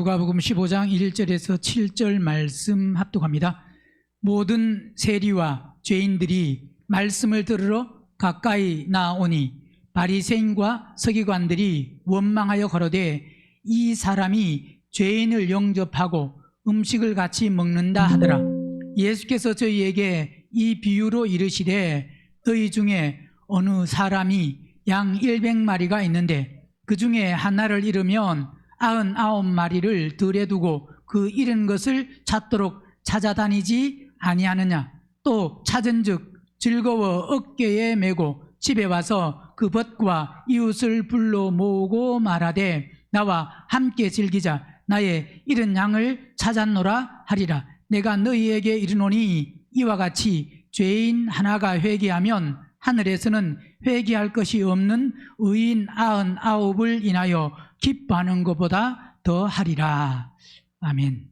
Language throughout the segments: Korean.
누가복음 15장 1절에서 7절 말씀 합독합니다. 모든 세리와 죄인들이 말씀을 들으러 가까이 나오니 바리새인과 서기관들이 원망하여 거로되 이 사람이 죄인을 영접하고 음식을 같이 먹는다 하더라. 예수께서 저희에게 이 비유로 이르시되 너희 중에 어느 사람이 양 100마리가 있는데 그 중에 하나를 잃으면 99마리를 들에 두고 그 잃은 것을 찾도록 찾아다니지 아니하느냐. 또 찾은즉 즐거워 어깨에 메고 집에 와서 그 벗과 이웃을 불러 모으고 말하되 나와 함께 즐기자. 나의 잃은 양을 찾았노라 하리라. 내가 너희에게 이르노니 이와 같이 죄인 하나가 회개하면 하늘에서는 회개할 것이 없는 의인 99을 인하여 기뻐하는 것보다 더 하리라. 아멘.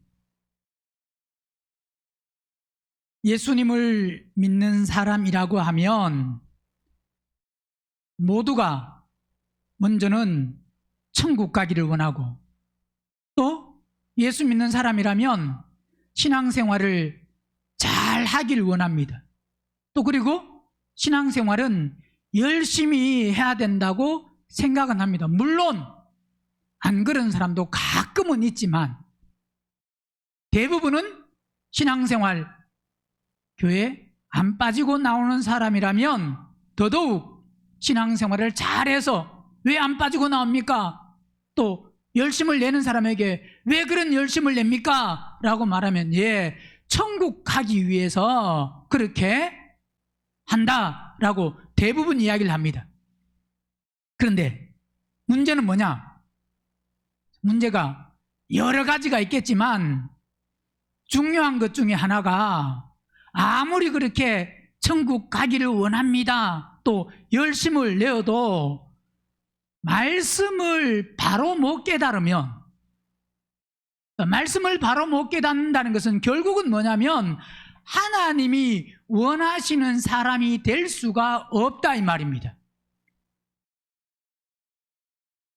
예수님을 믿는 사람이라고 하면 모두가 먼저는 천국 가기를 원하고 또 예수 믿는 사람이라면 신앙생활을 잘 하기를 원합니다. 또 그리고 신앙생활은 열심히 해야 된다고 생각은 합니다. 물론 안 그런 사람도 가끔은 있지만 대부분은 신앙생활 교회 안 빠지고 나오는 사람이라면 더더욱 신앙생활을 잘해서 왜 안 빠지고 나옵니까? 또 열심을 내는 사람에게 왜 그런 열심을 냅니까? 라고 말하면 천국 가기 위해서 그렇게 한다라고 대부분 이야기를 합니다. 그런데 문제는 뭐냐? 문제가 여러 가지가 있겠지만 중요한 것 중에 하나가 아무리 그렇게 천국 가기를 원합니다. 또 열심을 내어도 말씀을 바로 못 깨달으면, 말씀을 바로 못 깨닫는다는 것은 결국은 뭐냐면 하나님이 원하시는 사람이 될 수가 없다 이 말입니다.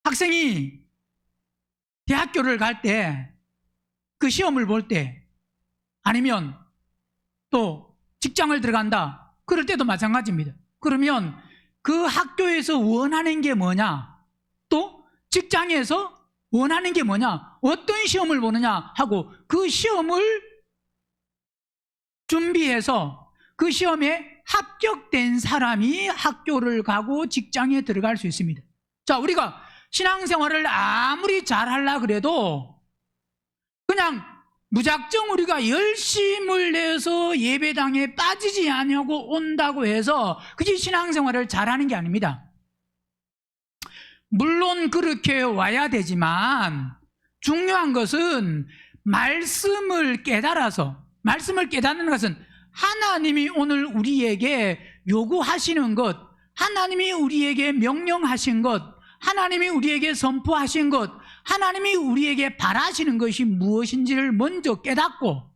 학생이 대학교를 갈 때 그 시험을 볼 때 아니면 또 직장을 들어간다 그럴 때도 마찬가지입니다. 그러면 그 학교에서 원하는 게 뭐냐, 또 직장에서 원하는 게 뭐냐, 어떤 시험을 보느냐 하고 그 시험을 준비해서 그 시험에 합격된 사람이 학교를 가고 직장에 들어갈 수 있습니다. 자, 우리가 신앙생활을 아무리 잘하려고 그래도 그냥 무작정 우리가 열심을 내서 예배당에 빠지지 않냐고 온다고 해서 그게 신앙생활을 잘하는 게 아닙니다. 물론 그렇게 와야 되지만 중요한 것은 말씀을 깨달아서, 말씀을 깨닫는 것은 하나님이 오늘 우리에게 요구하시는 것, 하나님이 우리에게 명령하신 것, 하나님이 우리에게 선포하신 것, 하나님이 우리에게 바라시는 것이 무엇인지를 먼저 깨닫고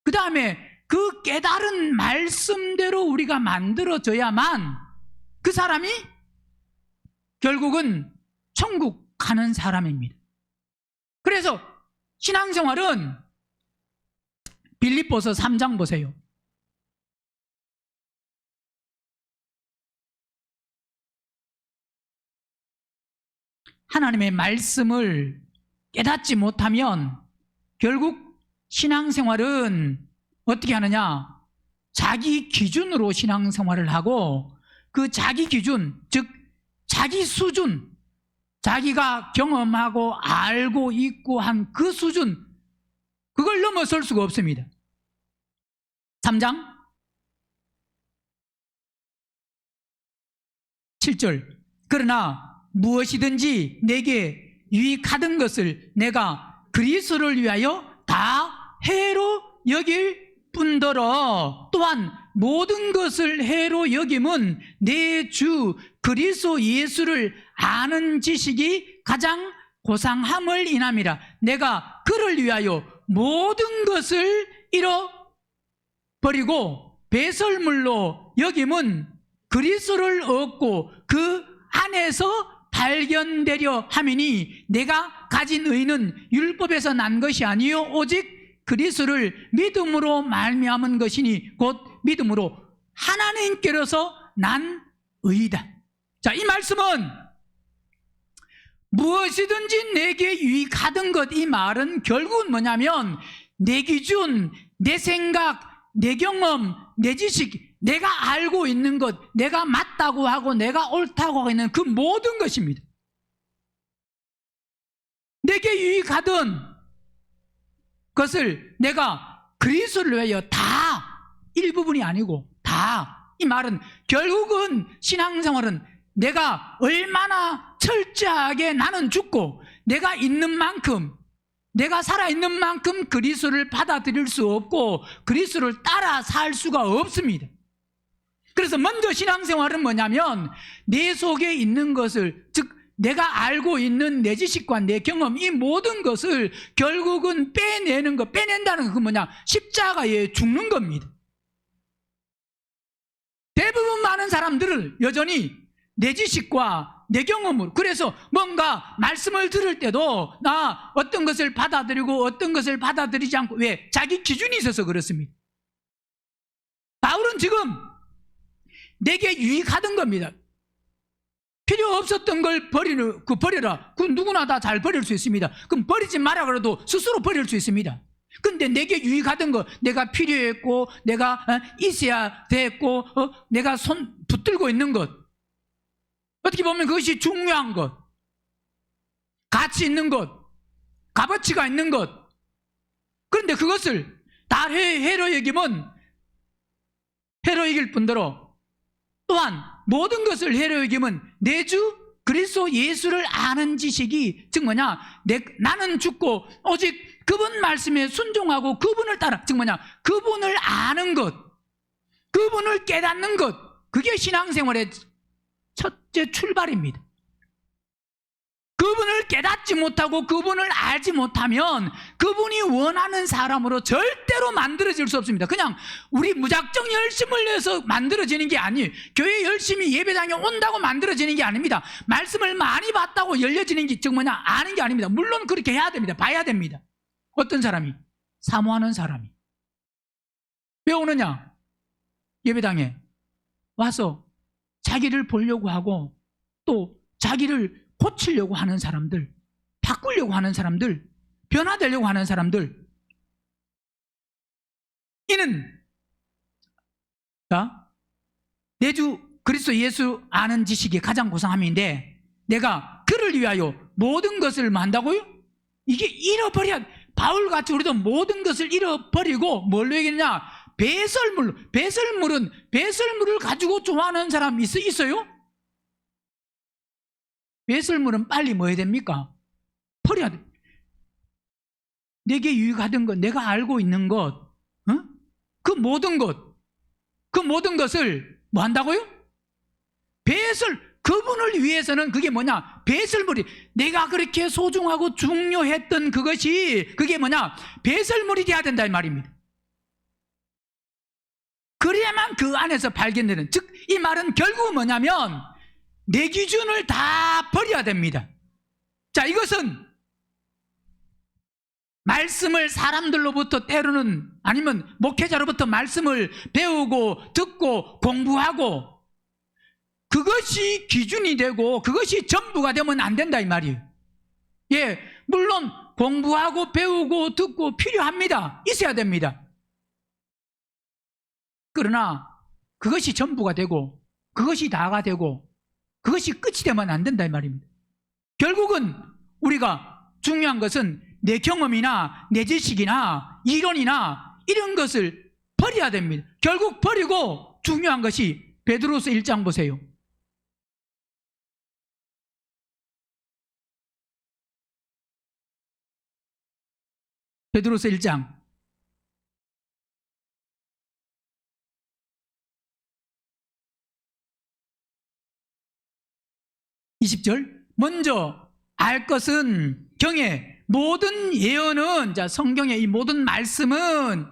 그 다음에 그 깨달은 말씀대로 우리가 만들어져야만 그 사람이 결국은 천국 가는 사람입니다. 그래서 신앙생활은 빌립보서 3장 보세요. 하나님의 말씀을 깨닫지 못하면 결국 신앙생활은 어떻게 하느냐? 자기 기준으로 신앙생활을 하고 그 자기 기준, 즉 자기 수준, 자기가 경험하고 알고 있고 한 그 수준, 그걸 넘어설 수가 없습니다. 3장 7절 그러나 무엇이든지 내게 유익하던 것을 내가 그리스도를 위하여 다 해로 여길 뿐더러 또한 모든 것을 해로 여김은 내 주 그리스도 예수를 아는 지식이 가장 고상함을 인함이라. 내가 그를 위하여 모든 것을 잃어버리고 배설물로 여김은 그리스도를 얻고 그 안에서 발견되려 함이니 내가 가진 의는 율법에서 난 것이 아니요 오직 그리스도를 믿음으로 말미암은 것이니 곧 믿음으로 하나님께로서 난 의이다. 자, 이 말씀은 무엇이든지 내게 유익하던 것, 이 말은 결국은 뭐냐면 내 기준, 내 생각, 내 경험, 내 지식, 내가 알고 있는 것, 내가 맞다고 하고 내가 옳다고 하고 있는 그 모든 것입니다. 내게 유익하던 것을 내가 그리스도를 위하여 다, 일부분이 아니고 다, 이 말은 결국은 신앙생활은 내가 얼마나 철저하게 나는 죽고 내가 있는 만큼, 내가 살아있는 만큼 그리스도를 받아들일 수 없고 그리스도를 따라 살 수가 없습니다. 그래서 먼저 신앙생활은 뭐냐면 내 속에 있는 것을, 즉 내가 알고 있는 내 지식과 내 경험, 이 모든 것을 결국은 빼내는 것, 빼낸다는 건 뭐냐? 십자가에 죽는 겁니다. 대부분 많은 사람들은 여전히 내 지식과 내 경험으로, 그래서 뭔가 말씀을 들을 때도 나 어떤 것을 받아들이고 어떤 것을 받아들이지 않고, 왜? 자기 기준이 있어서 그렇습니다. 바울은 지금 내게 유익하던 겁니다. 필요 없었던 걸 버려라. 그 누구나 다 잘 버릴 수 있습니다. 그럼 버리지 마라 그래도 스스로 버릴 수 있습니다. 근데 내게 유익하던 거, 내가 필요했고 내가 있어야 됐고 내가 손 붙들고 있는 것, 어떻게 보면 그것이 중요한 것, 가치 있는 것, 값어치가 있는 것, 그런데 그것을 다 해로 여기면 해로 여길 뿐더러 또한 모든 것을 해로 여기면 내 주 그리스도 예수를 아는 지식이, 즉 뭐냐, 나는 죽고 오직 그분 말씀에 순종하고 그분을 따라, 즉 뭐냐, 그분을 아는 것, 그분을 깨닫는 것, 그게 신앙생활의 첫째 출발입니다. 그분을 깨닫지 못하고 그분을 알지 못하면 그분이 원하는 사람으로 절대로 만들어질 수 없습니다. 그냥 우리 무작정 열심을 내서 만들어지는 게 아니에요. 교회 열심히 예배당에 온다고 만들어지는 게 아닙니다. 말씀을 많이 봤다고 열려지는 게, 즉 뭐냐, 아는 게 아닙니다. 물론 그렇게 해야 됩니다. 봐야 됩니다. 어떤 사람이? 사모하는 사람이. 왜 오느냐? 예배당에 와서 자기를 보려고 하고 또 자기를 고치려고 하는 사람들, 바꾸려고 하는 사람들, 변화되려고 하는 사람들, 이는 내 주 그리스도 예수 아는 지식이 가장 고상함인데 내가 그를 위하여 모든 것을 뭐 한다고요? 이게 잃어버려야, 바울같이 우리도 모든 것을 잃어버리고 뭘로 얘기하느냐? 배설물을 가지고 좋아하는 사람 있어요? 배설물은 빨리 뭐 해야 됩니까? 버려야 돼. 내게 유익하던 것, 내가 알고 있는 것, 그 모든 것을 뭐 한다고요? 그분을 위해서는 그게 뭐냐? 배설물이, 내가 그렇게 소중하고 중요했던 그것이, 그게 뭐냐? 배설물이 돼야 된다 이 말입니다. 그래야만 그 안에서 발견되는, 즉 이 말은 결국은 뭐냐면 내 기준을 다 버려야 됩니다. 자, 이것은 말씀을 사람들로부터, 때로는 아니면 목회자로부터 말씀을 배우고 듣고 공부하고 그것이 기준이 되고 그것이 전부가 되면 안 된다 이 말이에요. 예, 물론 공부하고 배우고 듣고 필요합니다. 있어야 됩니다. 그러나 그것이 전부가 되고 그것이 다가 되고 그것이 끝이 되면 안 된다 이 말입니다. 결국은 우리가 중요한 것은 내 경험이나 내 지식이나 이론이나 이런 것을 버려야 됩니다. 결국 버리고 중요한 것이 베드로서 1장 보세요. 베드로서 1장 20절, 먼저 알 것은 경에 모든 예언은, 자, 성경의 이 모든 말씀은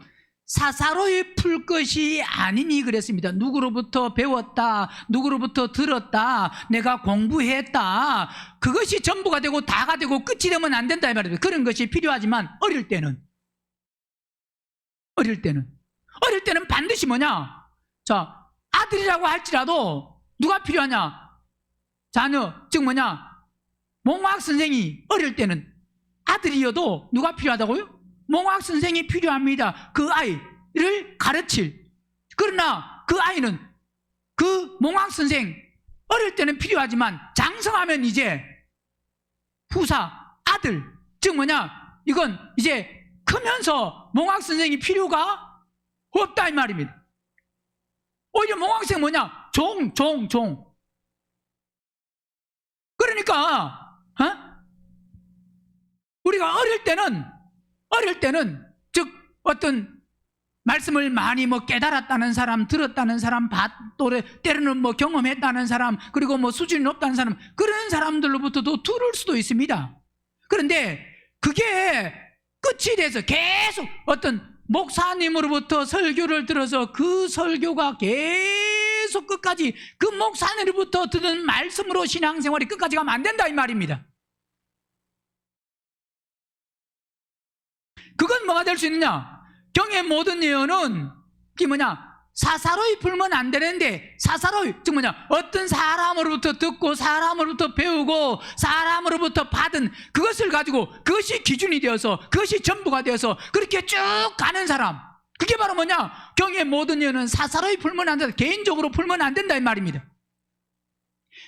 사사로이 풀 것이 아니니 그랬습니다. 누구로부터 배웠다, 누구로부터 들었다, 내가 공부했다, 그것이 전부가 되고 다가 되고 끝이 되면 안 된다 이 말입니다. 그런 것이 필요하지만 어릴 때는 반드시 뭐냐? 자, 아들이라고 할지라도 누가 필요하냐? 자녀, 즉 뭐냐? 몽학 선생이 어릴 때는 아들이어도 누가 필요하다고요? 몽학 선생이 필요합니다. 그 아이를 가르칠. 그러나 그 아이는 그 몽학 선생 어릴 때는 필요하지만 장성하면 이제 후사, 아들, 즉 뭐냐? 이건 이제 크면서 몽학 선생이 필요가 없다 이 말입니다. 오히려 몽학 선생 뭐냐? 종. 그러니까 우리가 어릴 때는 즉 어떤 말씀을 많이 뭐 깨달았다는 사람, 들었다는 사람, 때로는 뭐 경험했다는 사람, 그리고 뭐 수준이 높다는 사람, 그런 사람들로부터도 들을 수도 있습니다. 그런데 그게 끝이 돼서 계속 어떤 목사님으로부터 설교를 들어서 그 설교가 계속 끝까지 그 목사님으로부터 듣는 말씀으로 신앙생활이 끝까지 가면 안 된다 이 말입니다. 그건 뭐가 될 수 있느냐? 경의 모든 예언은 이게 뭐냐? 사사로이 풀면 안 되는데, 사사로이 즉 뭐냐? 어떤 사람으로부터 듣고 사람으로부터 배우고 사람으로부터 받은 그것을 가지고 그것이 기준이 되어서 그것이 전부가 되어서 그렇게 쭉 가는 사람, 그게 바로 뭐냐? 경의 모든 예언은 사사로이 풀면 안 된다, 개인적으로 풀면 안 된다 이 말입니다.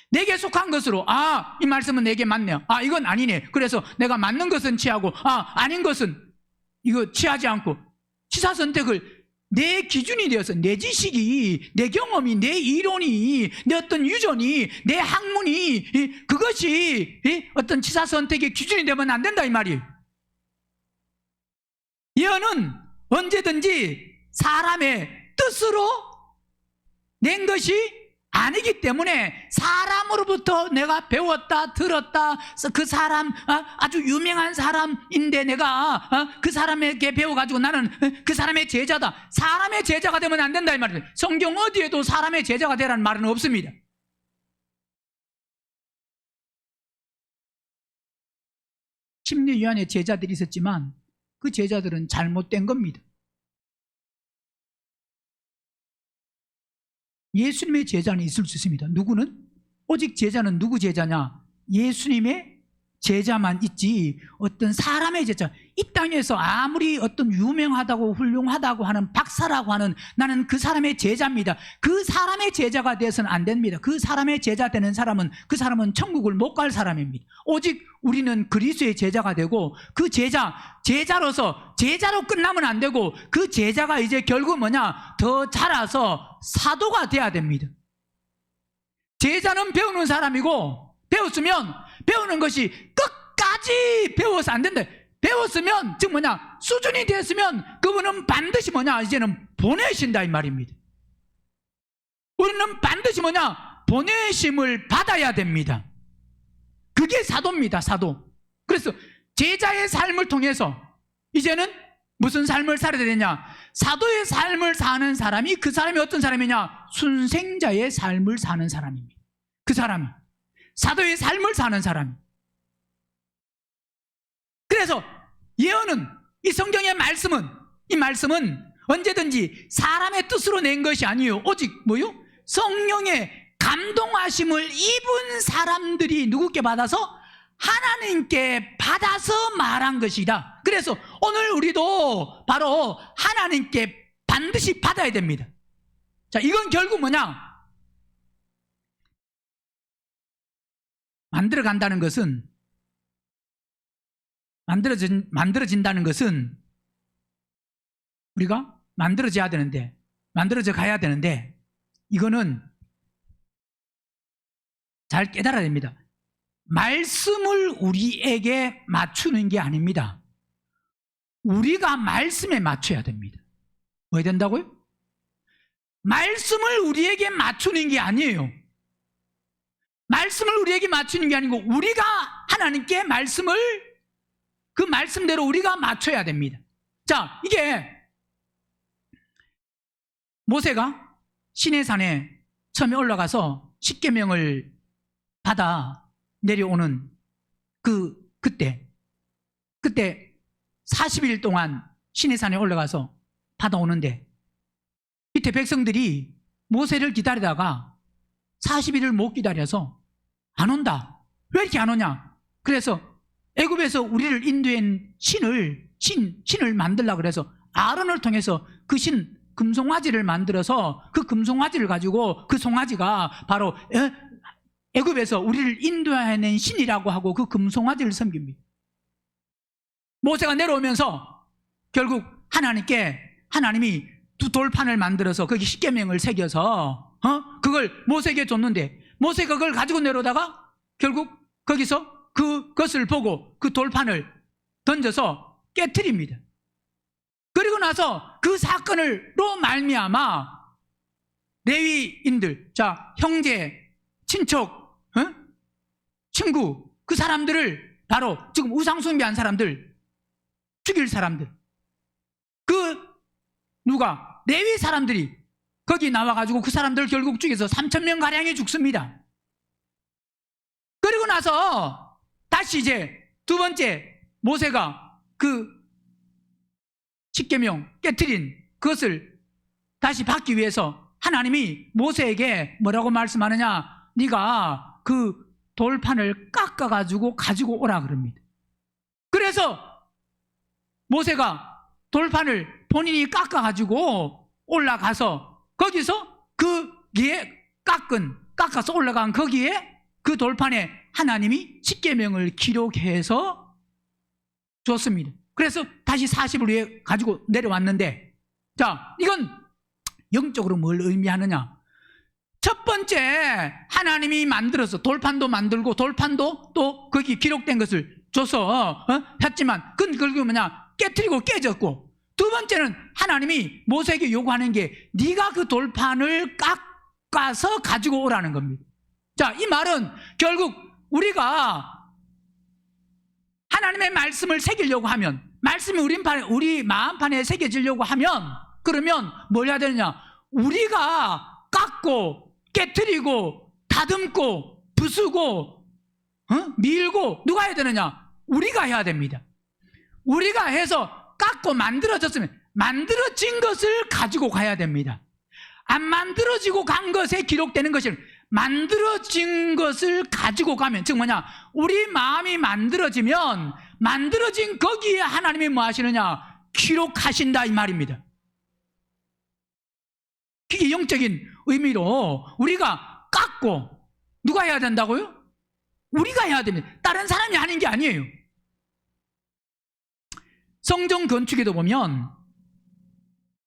내게 속한 것으로 이 말씀은 내게 맞네요, 이건 아니네, 그래서 내가 맞는 것은 취하고 아닌 것은 이거 취하지 않고, 취사선택을 내 기준이 되어서 내 지식이, 내 경험이, 내 이론이, 내 어떤 유전이, 내 학문이, 그것이 어떤 취사선택의 기준이 되면 안 된다 이 말이에요. 예언은 언제든지 사람의 뜻으로 낸 것이 아니기 때문에 사람으로부터 내가 배웠다, 들었다, 그 사람 아주 유명한 사람인데 내가 그 사람에게 배워가지고 나는 그 사람의 제자다, 사람의 제자가 되면 안 된다 이 말이에요. 성경 어디에도 사람의 제자가 되라는 말은 없습니다. 심리위안의 제자들이 있었지만 그 제자들은 잘못된 겁니다. 예수님의 제자는 있을 수 있습니다. 누구는? 오직 제자는 누구 제자냐? 예수님의 제자만 있지 어떤 사람의 제자, 이 땅에서 아무리 어떤 유명하다고 훌륭하다고 하는 박사라고 하는 나는 그 사람의 제자입니다, 그 사람의 제자가 되어서는 안 됩니다. 그 사람의 제자 되는 사람은 그 사람은 천국을 못 갈 사람입니다. 오직 우리는 그리스도의 제자가 되고 그 제자로서 제자로 끝나면 안 되고 그 제자가 이제 결국 뭐냐? 더 자라서 사도가 돼야 됩니다. 제자는 배우는 사람이고 배웠으면 배우는 것이 끝까지 배워서 안 된다. 배웠으면 즉 뭐냐? 수준이 됐으면 그분은 반드시 뭐냐? 이제는 보내신다 이 말입니다. 우리는 반드시 뭐냐? 보내심을 받아야 됩니다. 그게 사도입니다. 사도. 그래서 제자의 삶을 통해서 이제는 무슨 삶을 살아야 되냐? 사도의 삶을 사는 사람이 그 사람이 어떤 사람이냐? 순생자의 삶을 사는 사람입니다. 그 사람이 사도의 삶을 사는 사람. 그래서 예언은, 이 성경의 말씀은, 이 말씀은 언제든지 사람의 뜻으로 낸 것이 아니에요. 오직 뭐요? 성령의 감동하심을 입은 사람들이 누구께 받아서? 하나님께 받아서 말한 것이다. 그래서 오늘 우리도 바로 하나님께 반드시 받아야 됩니다. 자, 이건 결국 뭐냐? 만들어간다는 것은, 만들어진다는 것은 우리가 만들어져야 되는데, 만들어져 가야 되는데, 이거는 잘 깨달아야 됩니다. 말씀을 우리에게 맞추는 게 아닙니다. 우리가 말씀에 맞춰야 됩니다. 뭐 해야 된다고요? 말씀을 우리에게 맞추는 게 아니에요. 말씀을 우리에게 맞추는 게 아니고 우리가 하나님께 말씀을 그 말씀대로 우리가 맞춰야 됩니다. 자, 이게 모세가 시내산에 처음에 올라가서 십계명을 받아 내려오는 그때 40일 동안 시내산에 올라가서 받아오는데, 밑에 백성들이 모세를 기다리다가 40일을 못 기다려서 안 온다. 왜 이렇게 안 오냐? 그래서 애굽에서 우리를 인도한 신을 만들려고 그래서 아론을 통해서 그 금송아지를 만들어서 그 금송아지를 가지고, 그 송아지가 바로 애굽에서 우리를 인도해낸 신이라고 하고 그 금송아지를 섬깁니다. 모세가 내려오면서 결국 하나님이 두 돌판을 만들어서 거기 십계명을 새겨서 그걸 모세에게 줬는데, 모세가 그걸 가지고 내려오다가 결국 거기서 그것을 보고 그 돌판을 던져서 깨트립니다. 그리고 나서 그 사건으로 말미암아 레위인들, 형제, 친척, 친구, 그 사람들을, 바로 지금 우상숭배한 사람들, 죽일 사람들, 누가? 레위 사람들이 거기 나와가지고 그 사람들 결국 죽여서 3,000명 가량이 죽습니다. 그리고 나서 다시 이제 두 번째 모세가 그 십계명 깨트린 그것을 다시 받기 위해서 하나님이 모세에게 뭐라고 말씀하느냐? 네가 그 돌판을 깎아가지고 가지고 오라 그럽니다. 그래서 모세가 돌판을 본인이 깎아가지고 올라가서 거기서 거기에 깎아서 올라간 거기에 그 돌판에 하나님이 십계명을 기록해서 줬습니다. 그래서 다시 40일 후에 가지고 내려왔는데, 이건 영적으로 뭘 의미하느냐? 첫 번째, 하나님이 만들어서 돌판도 만들고 돌판도 또 거기 기록된 것을 줘서 했지만 그건 결국 뭐냐? 깨트리고 깨졌고, 두 번째는 하나님이 모세에게 요구하는 게 네가 그 돌판을 깎아서 가지고 오라는 겁니다. 이 말은 결국 우리가 하나님의 말씀을 새기려고 하면, 말씀이 우리 마음판에 새겨지려고 하면, 그러면 뭘 해야 되느냐? 우리가 깎고 깨트리고 다듬고 부수고 밀고 누가 해야 되느냐? 우리가 해야 됩니다. 우리가 해서 깎고 만들어졌으면 만들어진 것을 가지고 가야 됩니다. 안 만들어지고 간 것에 기록되는 것을, 만들어진 것을 가지고 가면, 즉 뭐냐? 우리 마음이 만들어지면 만들어진 거기에 하나님이 뭐 하시느냐? 기록하신다 이 말입니다. 그게 영적인 의미로 우리가 깎고 누가 해야 된다고요? 우리가 해야 됩니다. 다른 사람이 하는 게 아니에요. 성전 건축에도 보면,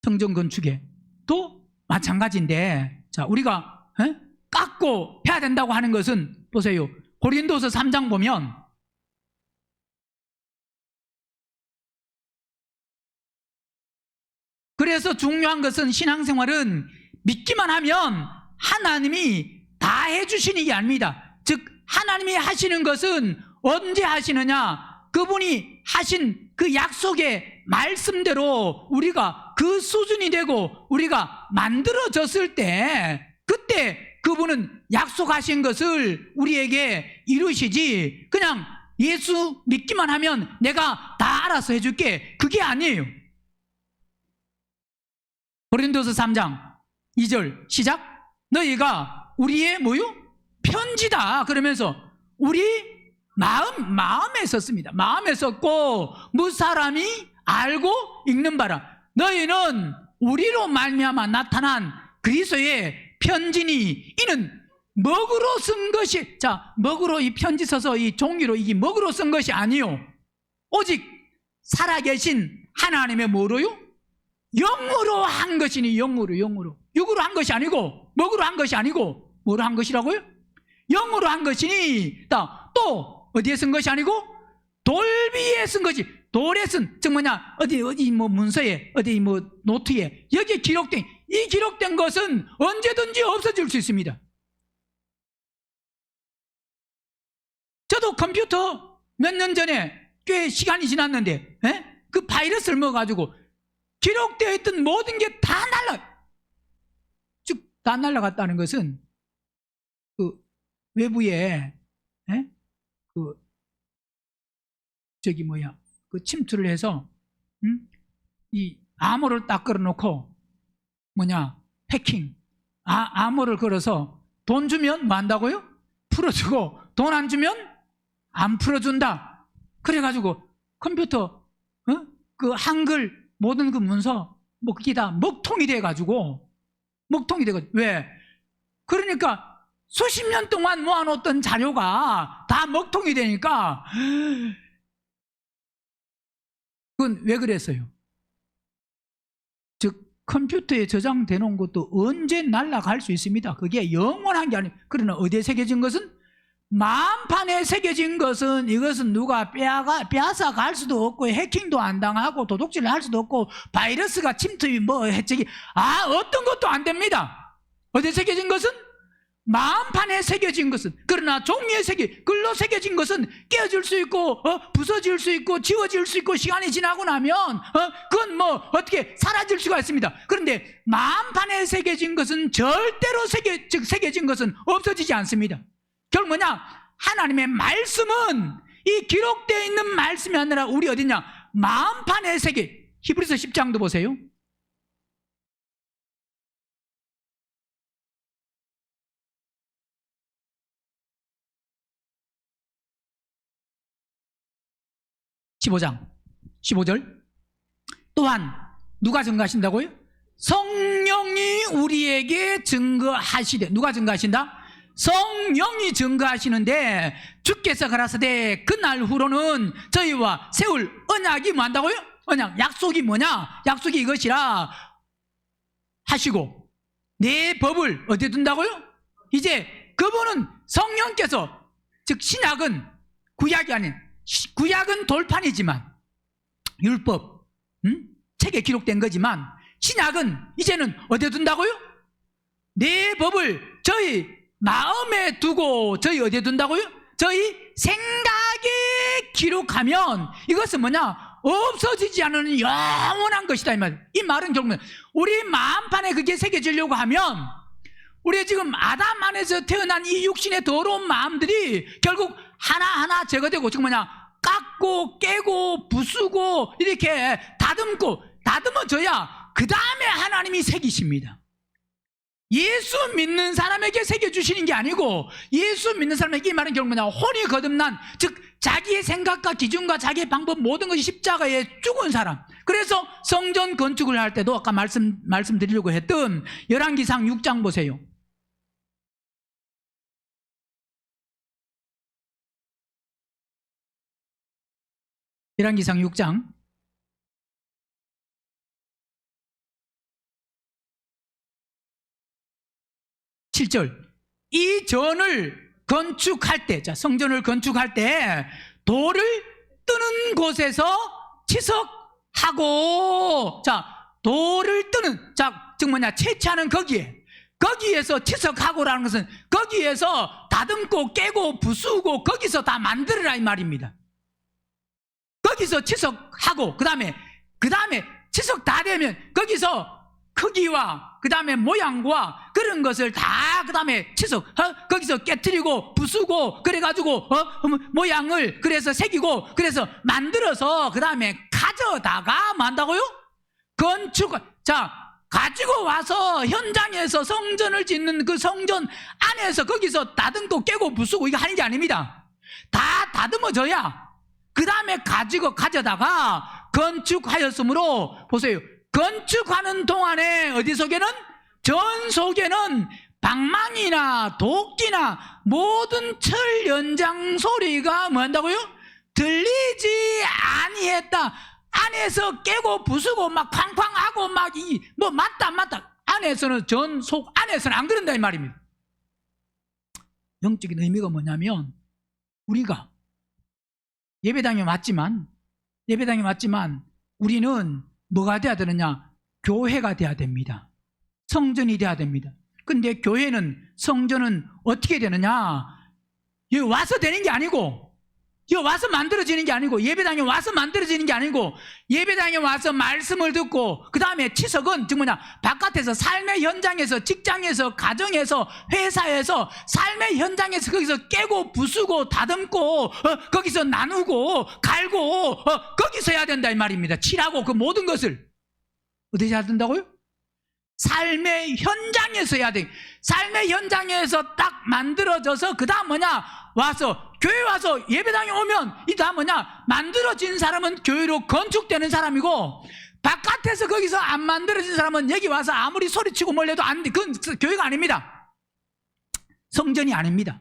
성전 건축에도 마찬가지인데, 우리가 깎고 해야 된다고 하는 것은, 보세요. 고린도서 3장 보면 그래서 중요한 것은, 신앙생활은 믿기만 하면 하나님이 다 해주시는 게 아닙니다. 즉 하나님이 하시는 것은 언제 하시느냐? 그분이 하신 그 약속의 말씀대로 우리가 그 수준이 되고 우리가 만들어졌을 때, 그때 그분은 약속하신 것을 우리에게 이루시지, 그냥 예수 믿기만 하면 내가 다 알아서 해줄게, 그게 아니에요. 고린도서 3장 2절 시작. 너희가 우리의 뭐요? 편지다 그러면서 우리 마음에 썼습니다. 마음에 썼고 무사람이 알고 읽는 바라. 너희는 우리로 말미암아 나타난 그리스도의 편지니 이는 먹으로 쓴 것이, 먹으로 이 편지 써서 이 종이로 이게 먹으로 쓴 것이 아니요, 오직 살아계신 하나님의 뭐로요? 영으로 한 것이니. 영으로 육으로 한 것이 아니고, 먹으로 한 것이 아니고, 뭐로 한 것이라고요? 영으로 한 것이니. 또 어디에 쓴 것이 아니고 돌비에 쓴 것이, 돌에 쓴, 즉 뭐냐, 어디 뭐 문서에, 어디 뭐 노트에, 여기에 기록된, 이 기록된 것은 언제든지 없어질 수 있습니다. 저도 컴퓨터 몇 년 전에, 꽤 시간이 지났는데 그 바이러스를 먹어가지고 기록되어 있던 모든 게 다 날라요. 다 날아갔다는 것은 그 외부에 그 그 침투를 해서 이 암호를 딱 걸어놓고 해킹 암호를 걸어서 돈 주면 뭐 한다고요? 풀어주고 돈 안 주면 안 풀어준다. 그래가지고 컴퓨터 그 한글 모든 그 문서 뭐 그게 다 먹통이 돼가지고 왜? 그러니까 수십 년 동안 모아놓던 자료가 다 먹통이 되니까 그건 왜 그랬어요? 즉 컴퓨터에 저장돼 놓은 것도 언제 날아갈 수 있습니다. 그게 영원한 게 아니에요. 그러나 어디에 새겨진 것은? 마음판에 새겨진 것은 이것은 누가 빼앗아 갈 수도 없고 해킹도 안 당하고 도둑질을 할 수도 없고 바이러스가 침투 어떤 것도 안 됩니다. 어디에 새겨진 것은? 마음판에 새겨진 것은. 그러나 종이에 글로 새겨진 것은 깨어질 수 있고 부서질 수 있고 지워질 수 있고 시간이 지나고 나면 그건 어떻게 사라질 수가 있습니다. 그런데 마음판에 새겨진 것은 절대로 새겨진 것은 없어지지 않습니다. 결국 하나님의 말씀은 이 기록되어 있는 말씀이 아니라 우리 어디냐? 마음판에 히브리서 10장도 보세요. (15장) 15절 또한 누가 증거하신다고요? 성령이 우리에게 증거하시되. 누가 증거하신다? 성령이 증거하시는데 주께서 가라사대 그날 후로는 저희와 세울 언약이 뭐 한다고요? 언약, 약속이 뭐냐? 약속이 이것이라 하시고 내 법을 어디에 둔다고요? 이제 그분은 성령께서, 즉 신약은 구약이 아닌, 구약은 돌판이지만 율법 책에 기록된 거지만 신약은 이제는 어디에 둔다고요? 내 법을 저희 마음에 두고 저희 어디에 둔다고요? 저희 생각에 기록하면 이것은 없어지지 않는 영원한 것이다. 이 말은 결국은 우리 마음판에 그게 새겨지려고 하면 우리 지금 아담 안에서 태어난 이 육신의 더러운 마음들이 결국 하나하나 제거되고 지금 깎고 깨고 부수고 이렇게 다듬어져야 그 다음에 하나님이 새기십니다. 예수 믿는 사람에게 새겨주시는 게 아니고 예수 믿는 사람에게 이 말은 결국 혼이 거듭난, 즉 자기의 생각과 기준과 자기의 방법 모든 것이 십자가에 죽은 사람. 그래서 성전 건축을 할 때도 아까 말씀드리려고 했던 열왕기상 6장 보세요. 열왕기상 6장 7절 이 전을 건축할 때, 성전을 건축할 때 돌을 뜨는 곳에서 치석하고, 돌을 뜨는, 즉 채취하는 거기에서 치석하고라는 것은 거기에서 다듬고 깨고 부수고 거기서 다 만들어라 이 말입니다. 거기서 치석하고 그 다음에 치석 다 되면 거기서 크기와 그 다음에 모양과 그런 것을 다 그 다음에 거기서 깨트리고 부수고 그래가지고 모양을 그래서 새기고 그래서 만들어서 그 다음에 가져다가 뭐 한다고요? 가지고 와서 현장에서 성전을 짓는 그 성전 안에서 거기서 다듬고 깨고 부수고 이거 하는 게 아닙니다. 다 다듬어져야 그 다음에 가져다가 건축하였으므로 보세요. 건축하는 동안에 어디 속에는? 전 속에는 방망이나 도끼나 모든 철 연장 소리가 뭐 한다고요? 들리지 아니했다. 안에서 깨고 부수고 막 쾅쾅하고 맞다 안에서는 전 속 안에서는 안 그런다 이 말입니다. 영적인 의미가 뭐냐면 우리가 예배당에 왔지만 우리는 뭐가 돼야 되느냐? 교회가 돼야 됩니다. 성전이 돼야 됩니다. 근데 교회는, 성전은 어떻게 되느냐? 여기 와서 되는 게 아니고 이거 와서 만들어지는 게 아니고, 예배당에 와서 만들어지는 게 아니고, 예배당에 와서 말씀을 듣고 그 다음에 치석은 즉 뭐냐, 바깥에서 삶의 현장에서, 직장에서, 가정에서, 회사에서, 삶의 현장에서 거기서 깨고 부수고 다듬고 거기서 나누고 갈고 거기서 해야 된다 이 말입니다. 칠하고 그 모든 것을 어디서 해야 된다고요? 삶의 현장에서 해야 돼. 삶의 현장에서 딱 만들어져서 그 다음 뭐냐, 와서 교회 와서 예배당에 오면 이 다음 뭐냐, 만들어진 사람은 교회로 건축되는 사람이고, 바깥에서 거기서 안 만들어진 사람은 여기 와서 아무리 소리치고 몰래도 안 돼. 그건 교회가 아닙니다. 성전이 아닙니다.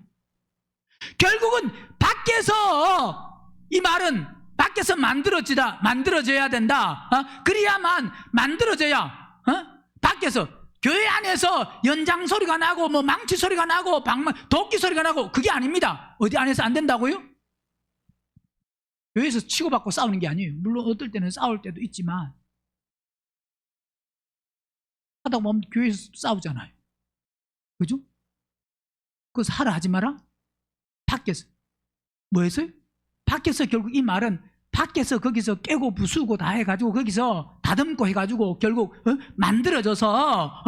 결국은 밖에서, 이 말은 밖에서 만들어져야 된다. 그래야만 만들어져야, 밖에서, 교회 안에서 연장 소리가 나고 뭐 망치 소리가 나고 도끼 소리가 나고 그게 아닙니다. 어디 안에서 안 된다고요? 교회에서 치고받고 싸우는 게 아니에요. 물론 어떨 때는 싸울 때도 있지만, 하다 보면 교회에서 싸우잖아요. 그죠? 그래서 하라 하지 마라? 밖에서. 뭐 했어요? 밖에서. 결국 이 말은 밖에서 거기서 깨고 부수고 다 해가지고 거기서 다듬고 해가지고 결국 만들어져서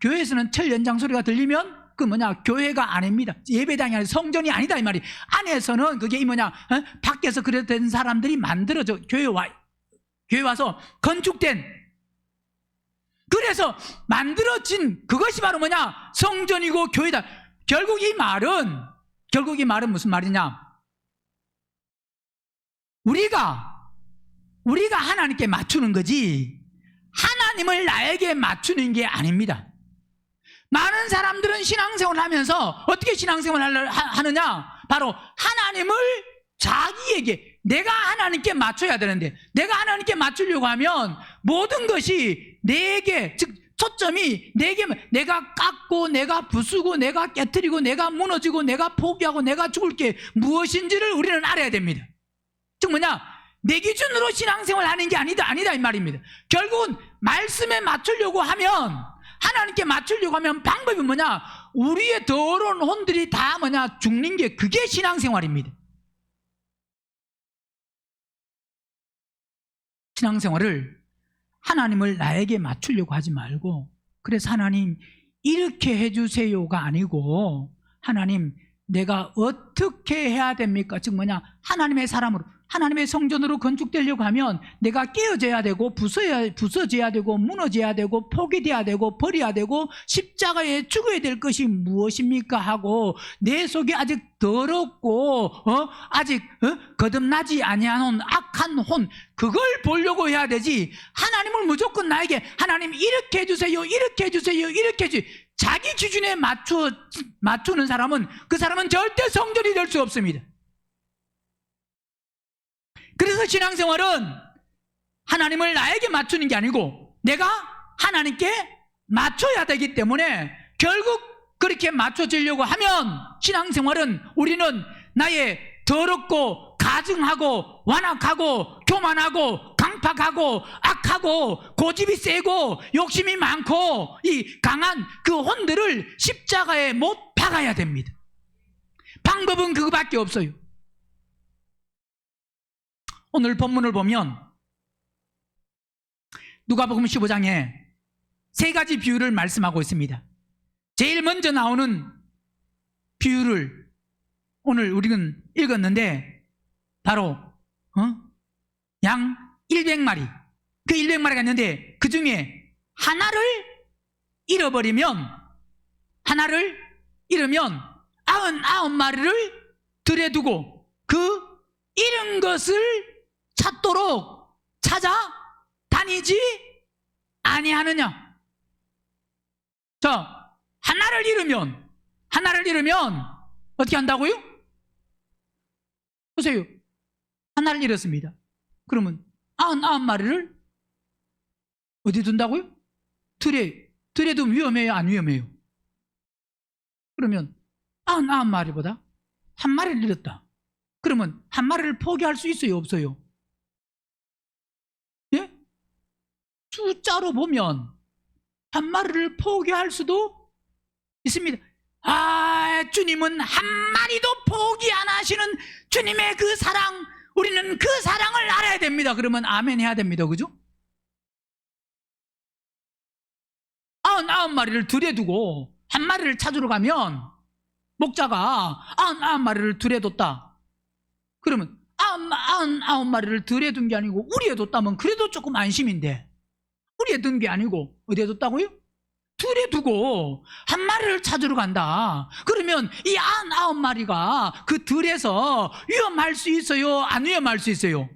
교회에서는 철 연장 소리가 들리면 그 뭐냐, 교회가 아닙니다. 예배당이 아니라 성전이 아니다 이 말이. 안에서는 그게 이 뭐냐, 밖에서 그래 된 사람들이 만들어져 교회 와서 건축된, 그래서 만들어진 그것이 바로 뭐냐, 성전이고 교회다. 결국 이 말은 무슨 말이냐, 우리가 하나님께 맞추는 거지 하나님을 나에게 맞추는 게 아닙니다. 많은 사람들은 신앙생활을 하면서 어떻게 신앙생활을 하느냐, 바로 하나님을 자기에게, 내가 하나님께 맞춰야 되는데, 내가 하나님께 맞추려고 하면 모든 것이 내게, 즉 초점이 내게, 내가 깎고 내가 부수고 내가 깨트리고 내가 무너지고 내가 포기하고 내가 죽을 게 무엇인지를 우리는 알아야 됩니다. 즉 뭐냐, 내 기준으로 신앙생활 하는 게 아니다 이 말입니다. 결국은 말씀에 맞추려고 하면, 하나님께 맞추려고 하면 방법이 뭐냐, 우리의 더러운 혼들이 다 뭐냐, 죽는 게, 그게 신앙생활입니다. 신앙생활을 하나님을 나에게 맞추려고 하지 말고, 그래서 하나님 이렇게 해주세요가 아니고, 하나님 내가 어떻게 해야 됩니까? 즉 뭐냐, 하나님의 사람으로, 하나님의 성전으로 건축되려고 하면 내가 깨어져야 되고 부서져야 되고 무너져야 되고 포기돼야 되고 버려야 되고 십자가에 죽어야 될 것이 무엇입니까 하고, 내 속이 아직 더럽고 아직 거듭나지 아니한 악한 혼, 그걸 보려고 해야 되지, 하나님을 무조건 나에게 하나님 이렇게 해주세요 이렇게 해주세요 이렇게 해주세요, 자기 기준에 맞추는 사람은, 그 사람은 절대 성전이 될 수 없습니다. 그래서 신앙생활은 하나님을 나에게 맞추는 게 아니고 내가 하나님께 맞춰야 되기 때문에, 결국 그렇게 맞춰지려고 하면 신앙생활은, 우리는 나의 더럽고 가증하고 완악하고 교만하고 강팍하고 악하고 고집이 세고 욕심이 많고 이 강한 그 혼들을 십자가에 못 박아야 됩니다. 방법은 그거밖에 없어요. 오늘 본문을 보면 누가복음 15장에 세 가지 비유를 말씀하고 있습니다. 제일 먼저 나오는 비유를 오늘 우리는 읽었는데, 바로 양 100마리, 그 100마리가 있는데 그 중에 하나를 잃으면 99마리를 들여두고 그 잃은 것을 찾도록 찾아다니지 아니하느냐. 자, 하나를 잃으면 어떻게 한다고요? 보세요. 하나를 잃었습니다. 그러면 99마리를 어디 둔다고요? 들에 두면 위험해요, 안 위험해요? 그러면 99마리보다 한 마리를 잃었다. 그러면 한 마리를 포기할 수 있어요, 없어요? 예? 숫자로 보면 한 마리를 포기할 수도 있습니다. 왜? 주님은 한 마리도 포기 안 하시는 주님의 그 사랑, 우리는 그 사랑을 알아야 됩니다. 그러면 아멘 해야 됩니다. 그죠? 99마리를 들에 두고 한 마리를 찾으러 가면, 목자가 99마리를 들에 뒀다. 그러면 99마리를 들에 둔 게 아니고 우리에 뒀다면 그래도 조금 안심인데, 우리에 둔 게 아니고 어디에 뒀다고요? 들에 두고 한 마리를 찾으러 간다. 그러면 이 99마리가 그 들에서 위험할 수 있어요? 안 위험할 수 있어요?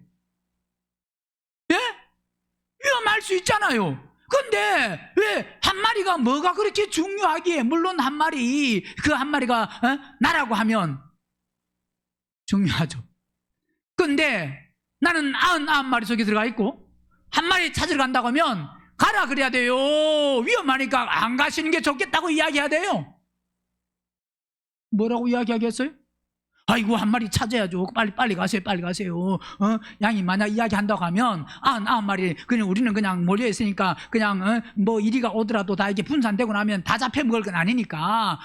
예? 위험할 수 있잖아요. 근데 왜 한 마리가 뭐가 그렇게 중요하기에? 물론 한 마리, 그 한 마리가 나라고 하면 중요하죠. 근데 나는 99마리 속에 들어가 있고 한 마리 찾으러 간다고 하면 가라 그래야 돼요? 위험하니까 안 가시는 게 좋겠다고 이야기해야 돼요? 뭐라고 이야기하겠어요? 아이고, 한 마리 찾아야죠. 빨리 가세요. 빨리 가세요. 양이 만약 이야기한다고 하면 99마리, 그냥 우리는 그냥 몰려있으니까 그냥 뭐 이리가 오더라도 다 이렇게 분산되고 나면 다 잡혀 먹을 건 아니니까,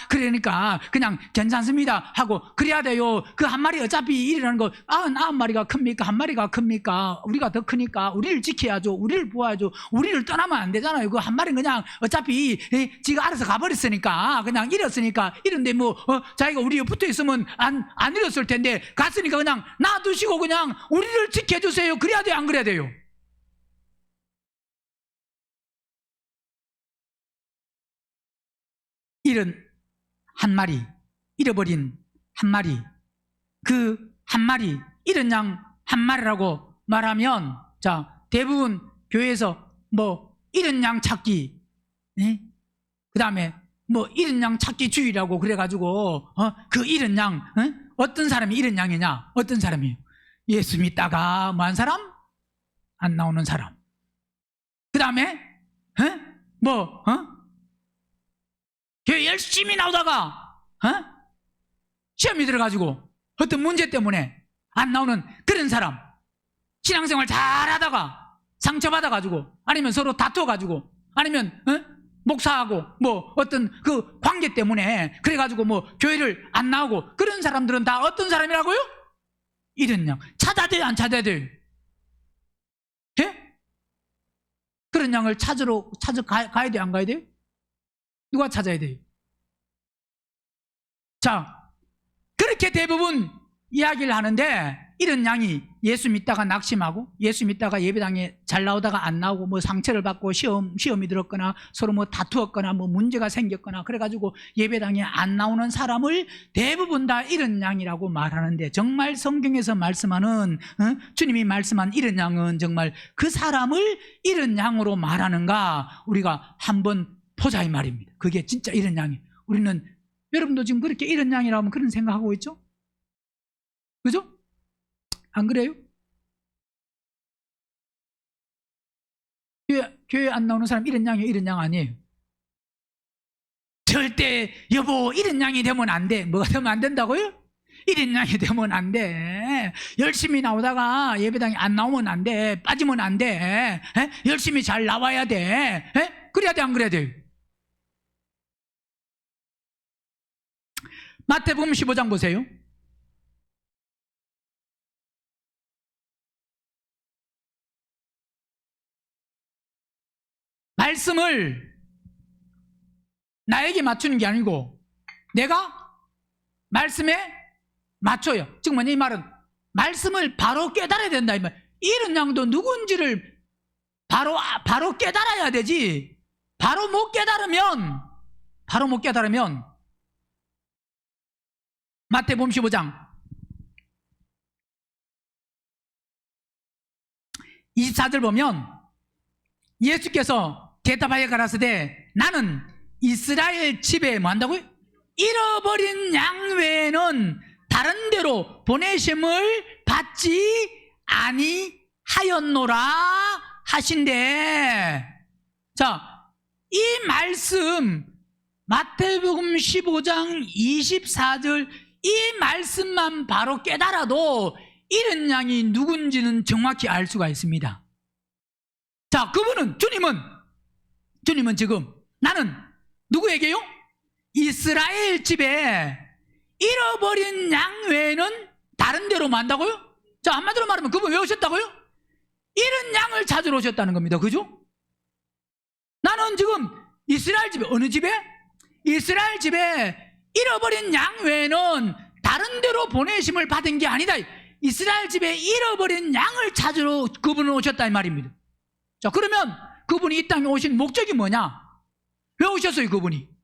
그러니까 그냥 괜찮습니다 하고 그래야 돼요. 그 한 마리 어차피 일이라는 거 99마리가 큽니까? 한 마리가 큽니까? 우리가 더 크니까 우리를 지켜야죠. 우리를 보아야죠. 우리를 떠나면 안 되잖아요. 그 한 마리는 그냥 어차피 지가 알아서 가버렸으니까, 그냥 잃었으니까, 이런데 뭐 자기가 우리에 붙어있으면 안 잃었을 텐데 갔으니까 그냥 놔두시고 그냥 우리를 지켜주세요. 그래야 돼요? 안 그래야 돼요? 잃은 한 마리, 잃어버린 한 마리, 그 한 마리, 잃은 양 한 마리라고 말하면, 자, 대부분 교회에서 뭐 잃은 양 찾기, 그 다음에 뭐 잃은 양 찾기 주의라고 그래가지고 그 잃은 양, 어떤 사람이 잃은 양이냐? 어떤 사람이에요? 예수 믿다가 뭐 한 사람? 안 나오는 사람. 그 다음에 교회 열심히 나오다가 시험이 들어가지고 어떤 문제 때문에 안 나오는 그런 사람. 신앙생활 잘하다가 상처받아가지고, 아니면 서로 다투어가지고, 아니면 목사하고 뭐 어떤 그 관계 때문에 그래가지고 뭐 교회를 안 나오고, 그런 사람들은 다 어떤 사람이라고요? 잃은 양. 찾아야 돼요? 안 찾아야 돼요? 예? 그런 양을 가야 돼요? 안 가야 돼요? 누가 찾아야 돼요? 자, 그렇게 대부분 이야기를 하는데, 이런 양이 예수 믿다가 낙심하고, 예수 믿다가 예배당에 잘 나오다가 안 나오고, 뭐 상처를 받고 시험이 들었거나 서로 뭐 다투었거나 뭐 문제가 생겼거나 그래가지고 예배당에 안 나오는 사람을 대부분 다 이런 양이라고 말하는데, 정말 성경에서 말씀하는 주님이 말씀한 이런 양은 정말 그 사람을 이런 양으로 말하는가 우리가 한번 보자 이 말입니다. 그게 진짜 이런 양이에요. 우리는, 여러분도 지금 그렇게 이런 양이라고 하면 그런 생각하고 있죠? 그죠? 안 그래요? 교회 안 나오는 사람 이런 양이에요? 이런 양 아니에요? 절대 여보 이런 양이 되면 안 돼. 뭐가 되면 안 된다고요? 이런 양이 되면 안 돼. 열심히 나오다가 예배당에 안 나오면 안 돼. 빠지면 안 돼. 열심히 잘 나와야 돼. 그래야 돼? 안 그래야 돼요? 마태복음 15장 보세요. 말씀을 나에게 맞추는 게 아니고 내가 말씀에 맞춰요. 지금 뭐냐 이 말은, 말씀을 바로 깨달아야 된다 이 말. 이런 양도 누군지를 바로 깨달아야 되지. 바로 못 깨달으면 마태복음 15장 24절 보면 예수께서 대답하여 가라사대 나는 이스라엘 집에 뭐 한다고요? 잃어버린 양 외에는 다른 데로 보내심을 받지 아니하였노라 하신대. 자, 이 말씀 마태복음 15장 24절 이 말씀만 바로 깨달아도 이런 양이 누군지는 정확히 알 수가 있습니다. 자, 그분은 주님은 지금 나는 누구에게요? 이스라엘 집에 잃어버린 양 외에는 다른 데로 뭐 한다고요? 자, 한마디로 말하면 그분 왜 오셨다고요? 잃은 양을 찾으러 오셨다는 겁니다. 그죠? 나는 지금 이스라엘 집에, 어느 집에? 이스라엘 집에 잃어버린 양 외에는 다른 데로 보내심을 받은 게 아니다. 이스라엘 집에 잃어버린 양을 찾으러 그분은 오셨다 이 말입니다. 자, 그러면 그분이 이 땅에 오신 목적이 뭐냐? 왜 오셨어요, 그분이?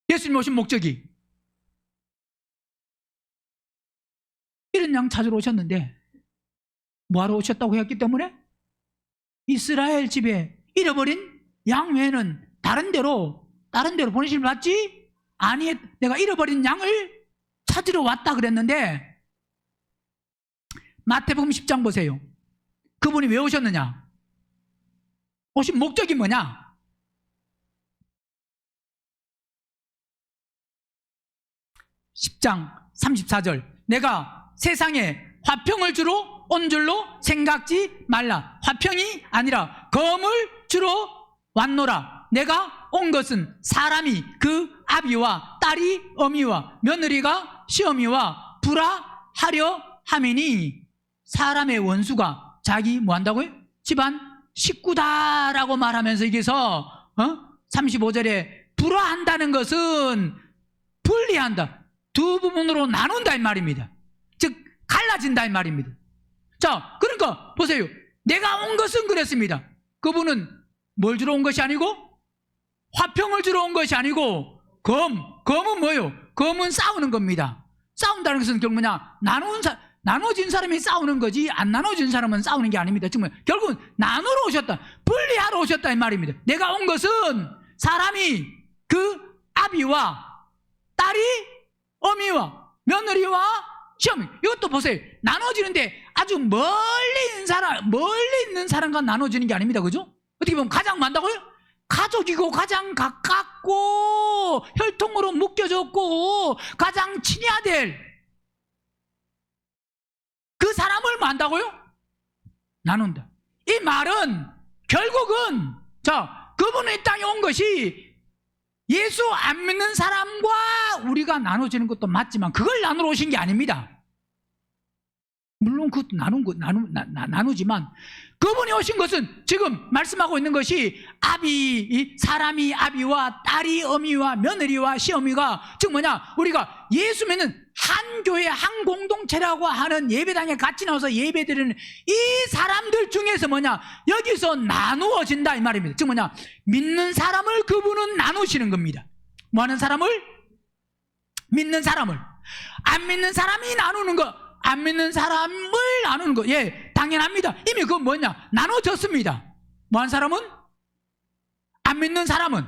예수님 오신 목적이 잃은 양 찾으러 오셨는데 뭐하러 오셨다고 했기 때문에 이스라엘 집에 잃어버린 양 외에는 다른 데로 보내심을 받지? 아니, 내가 잃어버린 양을 찾으러 왔다 그랬는데 마태복음 10장 보세요. 그분이 왜 오셨느냐? 오신 목적이 뭐냐? 10장 34절 내가 세상에 화평을 주러 온 줄로 생각지 말라. 화평이 아니라 검을 주러 왔노라. 내가 온 것은 사람이 그 아비와 딸이 어미와 며느리가 시어미와 불화하려 함이니 사람의 원수가 자기 뭐 한다고요? 집안 식구다라고 말하면서 여기서 35절에 불화한다는 것은 분리한다. 두 부분으로 나눈다 이 말입니다. 즉 갈라진다 이 말입니다. 자, 그러니까 보세요. 내가 온 것은 그랬습니다. 그분은 뭘 주러 온 것이 아니고 화평을 주러 온 것이 아니고 검은 뭐예요? 검은 싸우는 겁니다. 싸운다는 것은 결국 뭐냐? 나눠진 사람이 싸우는 거지 안 나눠진 사람은 싸우는 게 아닙니다. 정말 결국은 나누러 오셨다. 분리하러 오셨다 이 말입니다. 내가 온 것은 사람이 그 아비와 딸이 어미와 며느리와 시어미. 이것도 보세요. 나눠지는데 아주 멀리 있는 사람과 나눠지는 게 아닙니다. 그죠? 어떻게 보면 가장 많다고요? 가족이고 가장 가깝고 혈통으로 묶여졌고 가장 친해야 될 그 사람을 뭐 한다고요? 나눈다. 이 말은 결국은 그분은 이 땅에 온 것이 예수 안 믿는 사람과 우리가 나눠지는 것도 맞지만 그걸 나누러 오신 게 아닙니다. 물론 그것도 나누지만 그분이 오신 것은 지금 말씀하고 있는 것이 사람이 아비와 딸이 어미와 며느리와 시어미가 즉 뭐냐? 우리가 예수 믿는 한 교회 한 공동체라고 하는 예배당에 같이 나와서 예배드리는 이 사람들 중에서 뭐냐? 여기서 나누어진다 이 말입니다. 즉 뭐냐? 믿는 사람을 그분은 나누시는 겁니다. 뭐 하는 사람을? 믿는 사람을. 안 믿는 사람이 나누는 거. 안 믿는 사람을 나누는 거. 예, 당연합니다. 이미 그건 뭐냐? 나눠졌습니다. 뭐 한 사람은? 안 믿는 사람은.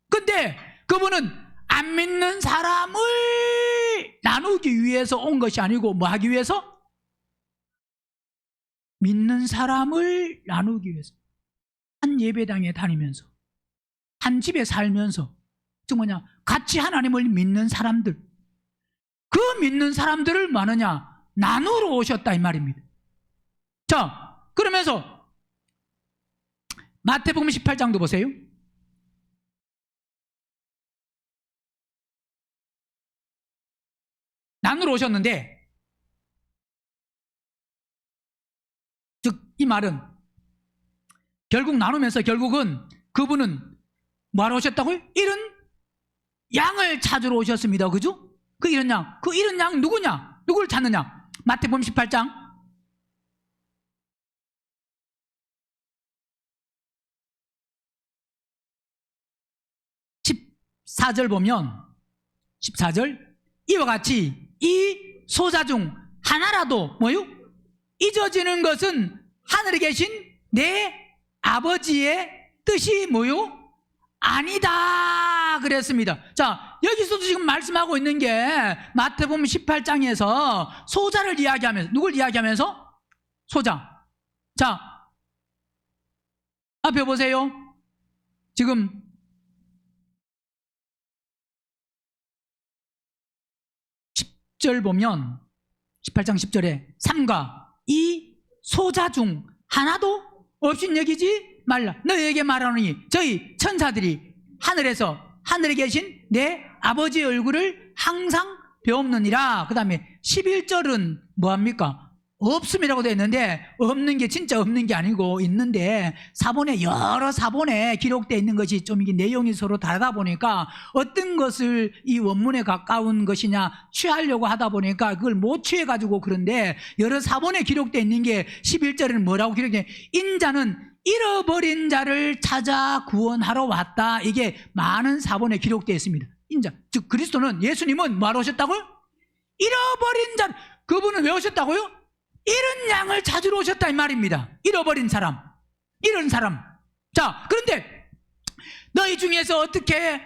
근데 그분은 안 믿는 사람을 나누기 위해서 온 것이 아니고 뭐 하기 위해서? 믿는 사람을 나누기 위해서. 한 예배당에 다니면서 한 집에 살면서 즉 뭐냐? 같이 하나님을 믿는 사람들, 그 믿는 사람들을 뭐 하느냐? 나누러 오셨다 이 말입니다. 자, 그러면서 마태복음 18장도 보세요. 나누러 오셨는데 즉 이 말은 결국 나누면서 결국은 그분은 뭐하러 오셨다고요? 잃은 양을 찾으러 오셨습니다. 그죠? 그 잃은 양 누구냐? 누구를 찾느냐? 마태복음 18장 14절 보면 14절 이와 같이 이 소자 중 하나라도 뭐요? 잊어지는 것은 하늘에 계신 내 아버지의 뜻이 뭐요? 아니다 그랬습니다. 자, 여기서도 지금 말씀하고 있는 게 마태복음 18장에서 소자를 이야기하면서 누굴 이야기하면서? 소자. 자, 앞에 보세요. 지금 10절 보면 18장 10절에 삼가 이 소자 중 하나도 없인 여기지 말라. 너희에게 말하노니 저희 천사들이 하늘에서 하늘에 계신 내 아버지의 얼굴을 항상 배옵느니라. 그 다음에 11절은 뭐합니까? 없음이라고 되어 있는데, 없는 게 진짜 없는 게 아니고 있는데, 여러 사본에 기록되어 있는 것이 좀 이게 내용이 서로 다르다 보니까 어떤 것을 이 원문에 가까운 것이냐 취하려고 하다 보니까 그걸 못 취해가지고 그런데, 여러 사본에 기록되어 있는 게 11절에는 뭐라고 기록되어 있냐, 인자는 잃어버린 자를 찾아 구원하러 왔다. 이게 많은 사본에 기록되어 있습니다. 인자, 즉 그리스도는, 예수님은 뭐하러 오셨다고요? 잃어버린 자, 그분은 왜 오셨다고요? 잃은 양을 찾으러 오셨다 이 말입니다. 잃어버린 사람, 잃은 사람. 자, 그런데 너희 중에서 어떻게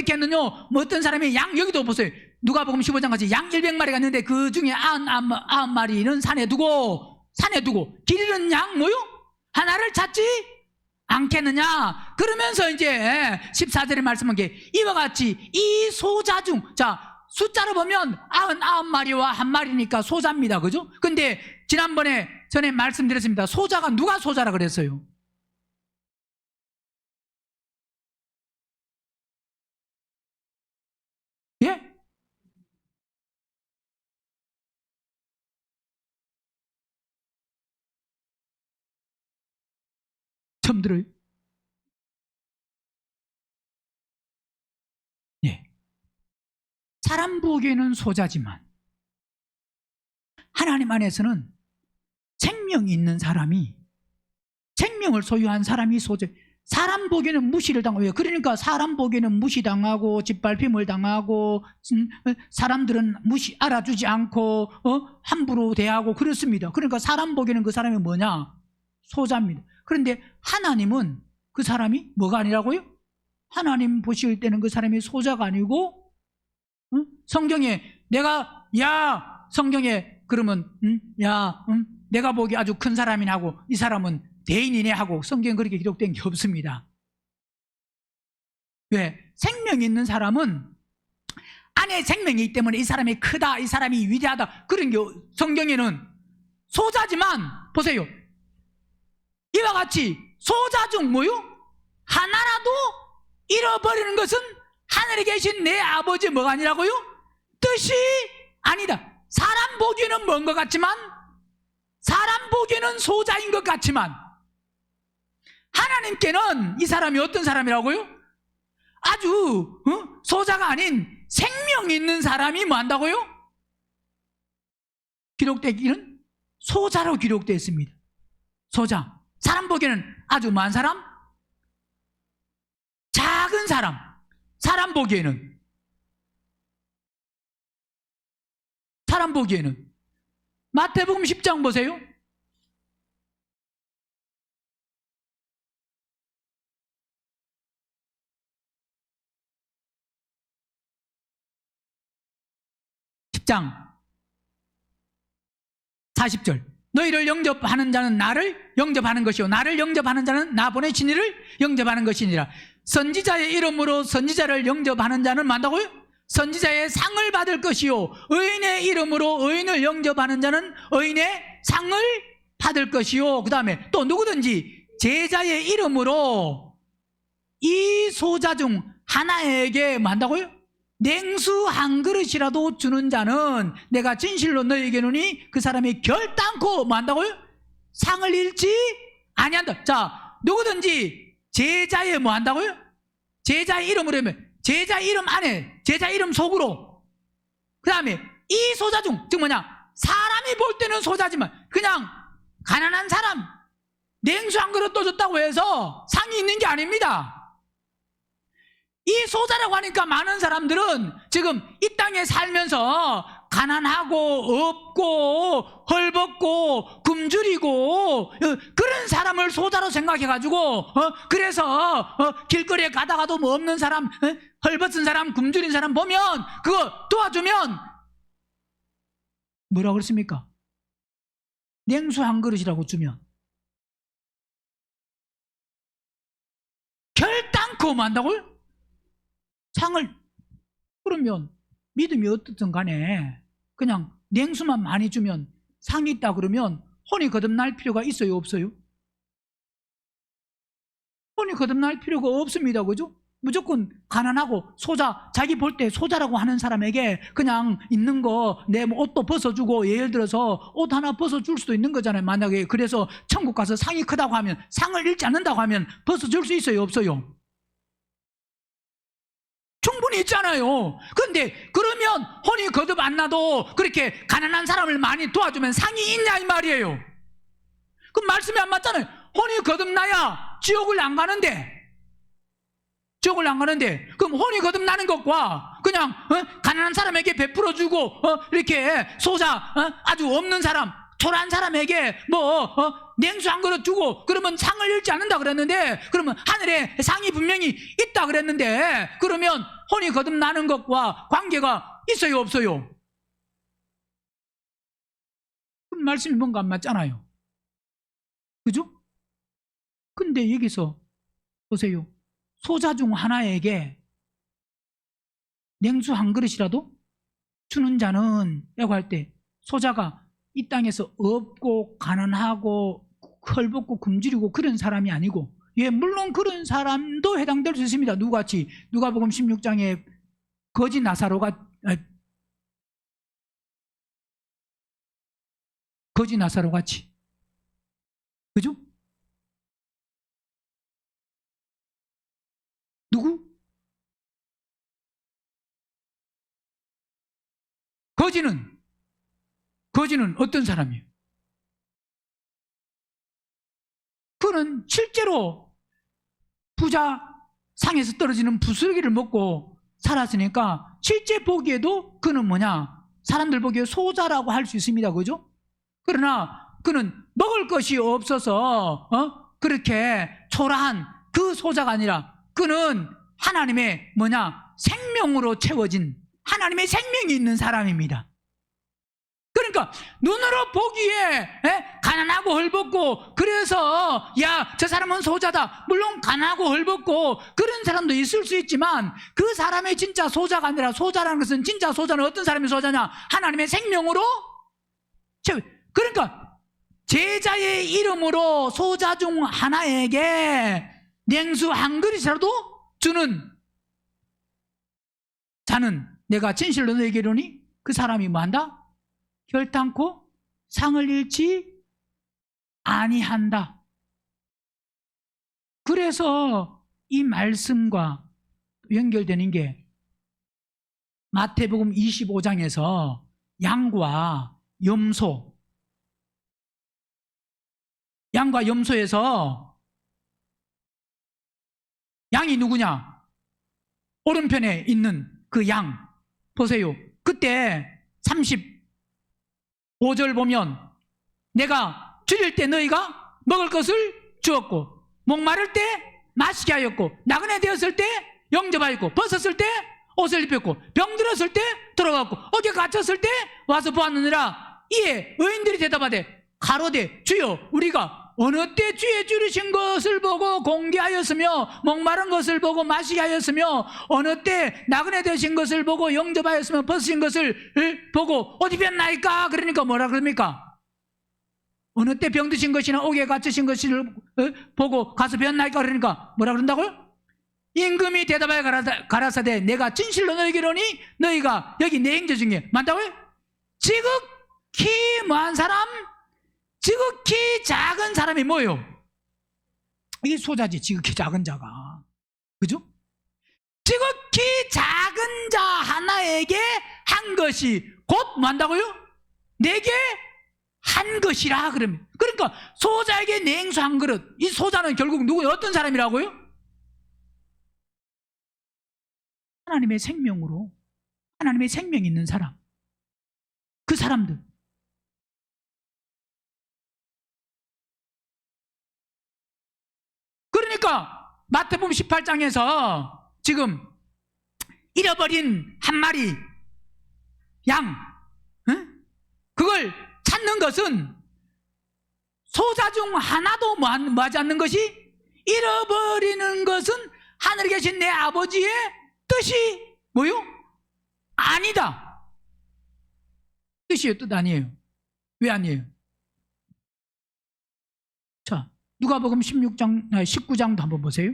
했느냐? 뭐 어떤 사람이 양, 여기도 보세요. 누가복음 15장 같이 양 100마리가 있는데 그 중에 90마리는 산에 두고 길 잃은 양 뭐요? 하나를 찾지 않겠느냐? 그러면서 이제 14절에 말씀한 게 이와 같이 이 소자 중, 자, 숫자로 보면 99마리와 1마리니까 소자입니다. 그죠? 근데 지난번에 전에 말씀드렸습니다. 소자가 누가 소자라 그랬어요? 예? 처음 들어요? 예. 사람 보기에는 소자지만 하나님 안에서는 생명이 있는 사람이, 생명을 소유한 사람이 소자. 사람 보기에는 무시를 당하고, 그러니까 사람 보기에는 무시당하고 짓밟힘을 당하고 사람들은 알아주지 않고 함부로 대하고 그렇습니다. 그러니까 사람 보기에는 그 사람이 뭐냐? 소자입니다. 그런데 하나님은 그 사람이 뭐가 아니라고요? 하나님 보실 때는 그 사람이 소자가 아니고, 성경에 성경에 그러면 내가 보기 아주 큰 사람이네 하고 이 사람은 대인이네 하고 성경에 그렇게 기록된 게 없습니다. 왜? 생명이 있는 사람은 안에 생명이 있기 때문에 이 사람이 크다, 이 사람이 위대하다, 그런 게 성경에는 소자지만, 보세요, 이와 같이 소자 중 뭐요? 하나라도 잃어버리는 것은 하늘에 계신 내 아버지 뭐가 아니라고요? 뜻이 아니다. 사람 보기에는 먼 것 같지만, 사람 보기에는 소자인 것 같지만, 하나님께는 이 사람이 어떤 사람이라고요? 아주 소자가 아닌 생명이 있는 사람이 뭐 한다고요? 기록되기는 소자로 기록되어 있습니다. 소자. 사람 보기에는 아주 많은 사람? 작은 사람. 사람 보기에는 마태복음 10장 보세요. 장 40절. 너희를 영접하는 자는 나를 영접하는 것이요 나를 영접하는 자는 나 보내신 이를 영접하는 것이니라. 선지자의 이름으로 선지자를 영접하는 자는 만다고요? 선지자의 상을 받을 것이요 의인의 이름으로 의인을 영접하는 자는 의인의 상을 받을 것이요. 그 다음에 또 누구든지 제자의 이름으로 이 소자 중 하나에게 만다고요? 냉수 한 그릇이라도 주는 자는 내가 진실로 너희에게 이르노니 그 사람이 결단코 뭐 한다고요? 상을 잃지 아니한다. 자, 누구든지 제자의 뭐 한다고요? 제자의 이름으로 하면 제자 이름 안에, 제자 이름 속으로, 그 다음에 이 소자 중, 즉 뭐냐, 사람이 볼 때는 소자지만 그냥 가난한 사람 냉수 한 그릇 떠줬다고 해서 상이 있는 게 아닙니다. 이 소자라고 하니까 많은 사람들은 지금 이 땅에 살면서 가난하고 없고 헐벗고 굶주리고 그런 사람을 소자로 생각해가지고 그래서 길거리에 가다가도 뭐 없는 사람, 헐벗은 사람, 굶주린 사람 보면 그거 도와주면 뭐라고 그랬습니까? 냉수 한 그릇이라고 주면 결단코 뭐 한다고요? 상을. 그러면 믿음이 어떻든 간에 그냥 냉수만 많이 주면 상이 있다 그러면 혼이 거듭날 필요가 있어요, 없어요? 혼이 거듭날 필요가 없습니다. 그죠? 무조건 가난하고 소자, 자기 볼 때 소자라고 하는 사람에게 그냥 있는 거 내 옷도 벗어주고, 예를 들어서 옷 하나 벗어줄 수도 있는 거잖아요. 만약에 그래서 천국 가서 상이 크다고 하면, 상을 잃지 않는다고 하면 벗어줄 수 있어요, 없어요? 충분히 있잖아요. 그런데 그러면 혼이 거듭 안 나도 그렇게 가난한 사람을 많이 도와주면 상이 있냐 이 말이에요. 그럼 말씀이 안 맞잖아요. 혼이 거듭나야 지옥을 안 가는데, 그럼 혼이 거듭나는 것과 그냥 가난한 사람에게 베풀어주고 이렇게 소자, 아주 없는 사람, 초라한 사람에게 냉수 한 그릇 주고 그러면 상을 잃지 않는다 그랬는데, 그러면 하늘에 상이 분명히 있다 그랬는데, 그러면 혼이 거듭나는 것과 관계가 있어요, 없어요? 그럼 말씀이 뭔가 안 맞잖아요. 그죠? 근데 여기서 보세요. 소자 중 하나에게 냉수 한 그릇이라도 주는 자는, 라고 할 때 소자가 이 땅에서 없고 가난하고 헐벗고 굶주리고 그런 사람이 아니고, 예, 물론 그런 사람도 해당될 수 있습니다. 누구같이? 누가복음 16장에 거지 나사로가 같이, 그죠? 누구? 거지는 어떤 사람이에요? 그는 실제로 부자 상에서 떨어지는 부스러기를 먹고 살았으니까 실제 보기에도 그는 사람들 보기에 소자라고 할 수 있습니다. 그죠? 그러나 그는 먹을 것이 없어서 그렇게 초라한 그 소자가 아니라, 그는 하나님의 생명으로 채워진, 하나님의 생명이 있는 사람입니다. 그러니까 눈으로 보기에 가난하고 헐벗고, 그래서 야, 저 사람은 소자다, 물론 가난하고 헐벗고 그런 사람도 있을 수 있지만, 그 사람의 진짜 소자가 아니라, 소자라는 것은, 진짜 소자는 어떤 사람이 소자냐? 하나님의 생명으로 채워. 그러니까 제자의 이름으로 소자 중 하나에게 냉수 한 그릇이라도 주는 자는 내가 진실로 너에게 이르노니 그 사람이 뭐한다? 결단코 상을 잃지 아니한다. 그래서 이 말씀과 연결되는 게 마태복음 25장에서 양과 염소에서 양이 누구냐? 오른편에 있는 그 양 보세요. 그때 35절 보면, 내가 줄일 때 너희가 먹을 것을 주었고, 목마를 때 마시게 하였고, 나그네 되었을 때 영접하였고, 벗었을 때 옷을 입혔고, 병들었을 때 들어갔고, 어디 갇혔을 때 와서 보았느니라. 이에 의인들이 대답하되 가로되 주여, 우리가 어느 때 주의 줄이신 것을 보고 공개하였으며, 목마른 것을 보고 마시게 하였으며, 어느 때 나그네 되신 것을 보고 영접하였으며, 벗으신 것을 보고 어디 뵀나이까? 그러니까 뭐라 그럽니까? 어느 때 병드신 것이나 옥에 갇히신 것을 보고 가서 뵀나이까? 그러니까 뭐라 그런다고요? 임금이 대답하여 가라사대 내가 진실로 너희에게 이르노니 너희가 여기 내 형제 중에 많다고요? 지극히 뭐한 사람? 지극히 작은 사람이 뭐예요? 이게 소자지, 지극히 작은 자가. 그죠? 지극히 작은 자 하나에게 한 것이 곧 뭐한다고요? 내게 한 것이라 그러면. 그러니까 소자에게 냉수 한 그릇. 이 소자는 결국 누구예요? 어떤 사람이라고요? 하나님의 생명으로, 하나님의 생명이 있는 사람, 그 사람들. 그러니까 마태복음 18장에서 지금 잃어버린 한 마리 양, 그걸 찾는 것은 소자 중 하나도 뭐하지 않는 것이, 잃어버리는 것은 하늘에 계신 내 아버지의 뜻이 뭐요? 아니다. 뜻이에요, 뜻 아니에요. 왜 아니에요? 자, 누가복음 19장도 한번 보세요.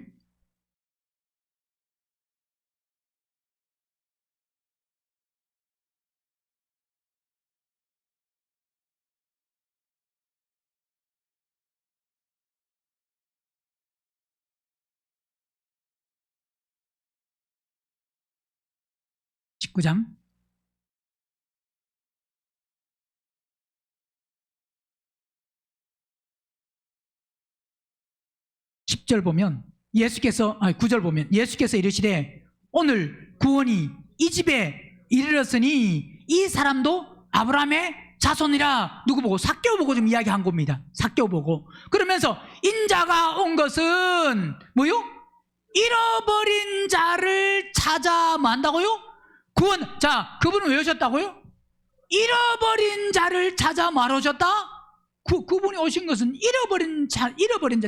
19장 10절 보면 9절 보면 예수께서 이르시되 오늘 구원이 이 집에 이르렀으니 이 사람도 아브라함의 자손이라. 누구 보고? 삭개오 보고 좀 이야기한 겁니다. 삭개오 보고. 그러면서 인자가 온 것은 뭐요? 잃어버린 자를 찾아 뭐 한다고요? 구원. 자, 그분은 왜 오셨다고요? 잃어버린 자를 찾아 뭐하러 오셨다? 그분이 오신 것은 잃어버린 자,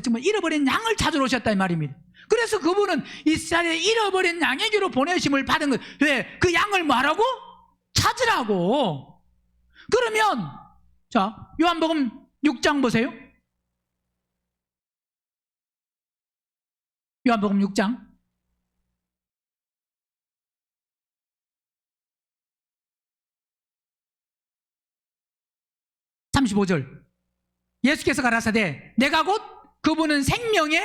정말 잃어버린 양을 찾으러 오셨다 이 말입니다. 그래서 그분은 이스라엘의 잃어버린 양에게로 보내심을 받은 것. 왜? 그 양을 뭐하라고? 찾으라고. 그러면 자, 요한복음 6장 보세요. 요한복음 6장 35절 예수께서 가라사대 내가 곧 그분은 생명의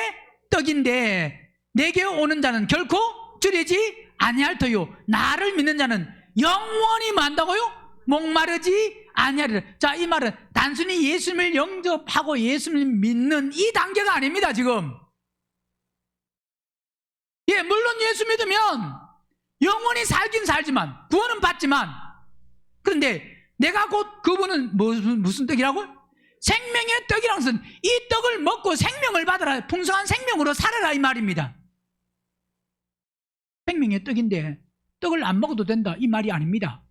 떡인데 내게 오는 자는 결코 줄이지 아니할 터요 나를 믿는 자는 영원히 만다고요? 목마르지 아니하리라. 자, 이 말은 단순히 예수님을 영접하고 예수님을 믿는 이 단계가 아닙니다. 지금 예, 물론 예수 믿으면 영원히 살긴 살지만 구원은 받지만, 그런데 내가 곧 그분은 무슨 떡이라고요? 생명의 떡이라는 것은 이 떡을 먹고 생명을 받아라, 풍성한 생명으로 살아라 이 말입니다. 생명의 떡인데 떡을 안 먹어도 된다 이 말이 아닙니다.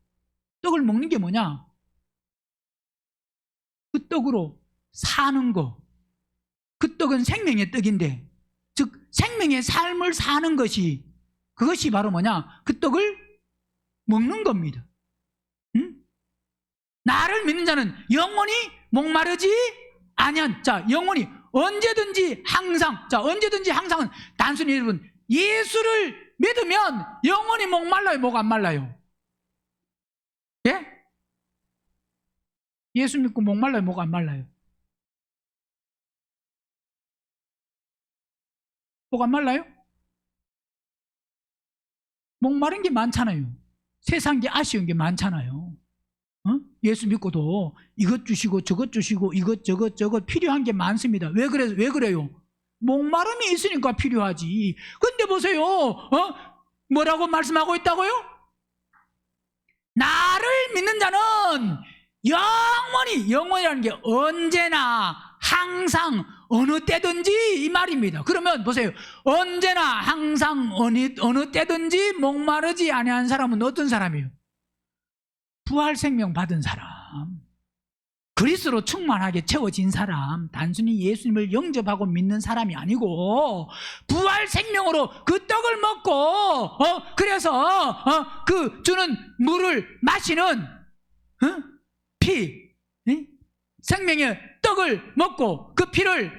떡을 먹는 게 뭐냐? 그 떡으로 사는 거. 그 떡은 생명의 떡인데, 즉 생명의 삶을 사는 것이, 그것이 바로 뭐냐? 그 떡을 먹는 겁니다. 응? 나를 믿는 자는 영원히 목마르지 아니한. 자, 영원히 언제든지 항상. 자, 언제든지 항상은 단순히 여러분 예수를 믿으면 영원히 목말라요, 목 안 말라요? 예? 예수 믿고 목말라요, 목 안 말라요? 목 안 말라요? 목마른 게 많잖아요. 세상 게 아쉬운 게 많잖아요. 어? 예수 믿고도 이것 주시고 저것 주시고 이것 필요한 게 많습니다. 왜 그래요? 목마름이 있으니까 필요하지. 근데 보세요, 뭐라고 말씀하고 있다고요? 나를 믿는 자는 영원히라는 게 언제나 항상 어느 때든지 이 말입니다. 그러면 보세요, 언제나 항상 어느 때든지 목마르지 아니한 사람은 어떤 사람이에요? 부활 생명 받은 사람, 그리스도로 충만하게 채워진 사람, 단순히 예수님을 영접하고 믿는 사람이 아니고 부활 생명으로 그 떡을 먹고 그래서 그 주는 물을 마시는 피, 생명의 떡을 먹고 그 피를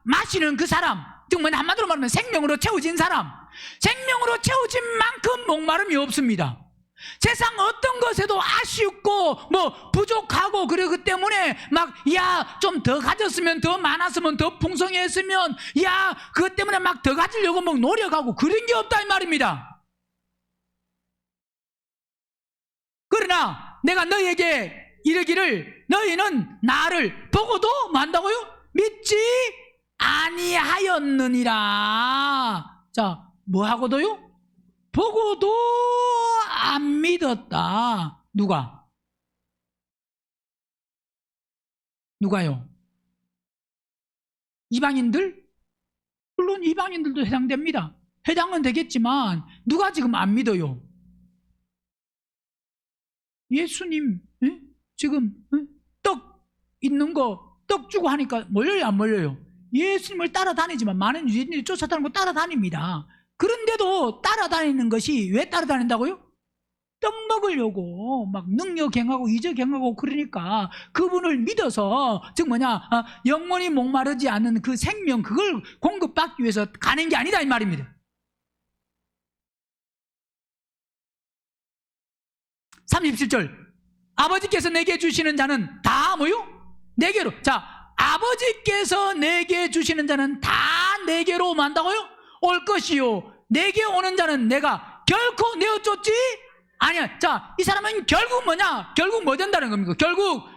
마시는 그 사람, 즉 한마디로 말하면 생명으로 채워진 사람, 생명으로 채워진 만큼 목마름이 없습니다. 세상 어떤 것에도 아쉽고 부족하고 그러기 때문에 막 좀 더 가졌으면, 더 많았으면, 더 풍성했으면 그것 때문에 막 더 가지려고 막 노력하고 그런 게 없다 이 말입니다. 그러나 내가 너희에게 이르기를 너희는 나를 보고도 만다고요? 믿지 아니하였느니라. 자, 뭐하고도요? 보고도 안 믿었다. 누가요? 이방인들? 물론 이방인들도 해당됩니다. 해당은 되겠지만 누가 지금 안 믿어요? 예수님 지금 떡 있는 거 떡 주고 하니까 몰려요, 안 몰려요? 예수님을 따라다니지만 많은 유대인들이 쫓아다니고 따라다닙니다. 그런데도 따라다니는 것이 왜 따라다닌다고요? 떡 먹으려고 막 능력행하고 이적행하고, 그러니까 그분을 믿어서, 즉 영원히 목마르지 않는 그 생명, 그걸 공급받기 위해서 가는 게 아니다 이 말입니다. 37절 아버지께서 내게 주시는 자는 다 뭐요? 내게로. 자, 아버지께서 내게 주시는 자는 다 내게로 만다고요? 올 것이요 내게 오는 자는 내가 결코 내어쫓지 아니야. 자, 이 사람은 결국 뭐냐? 결국 뭐 된다는 겁니까? 결국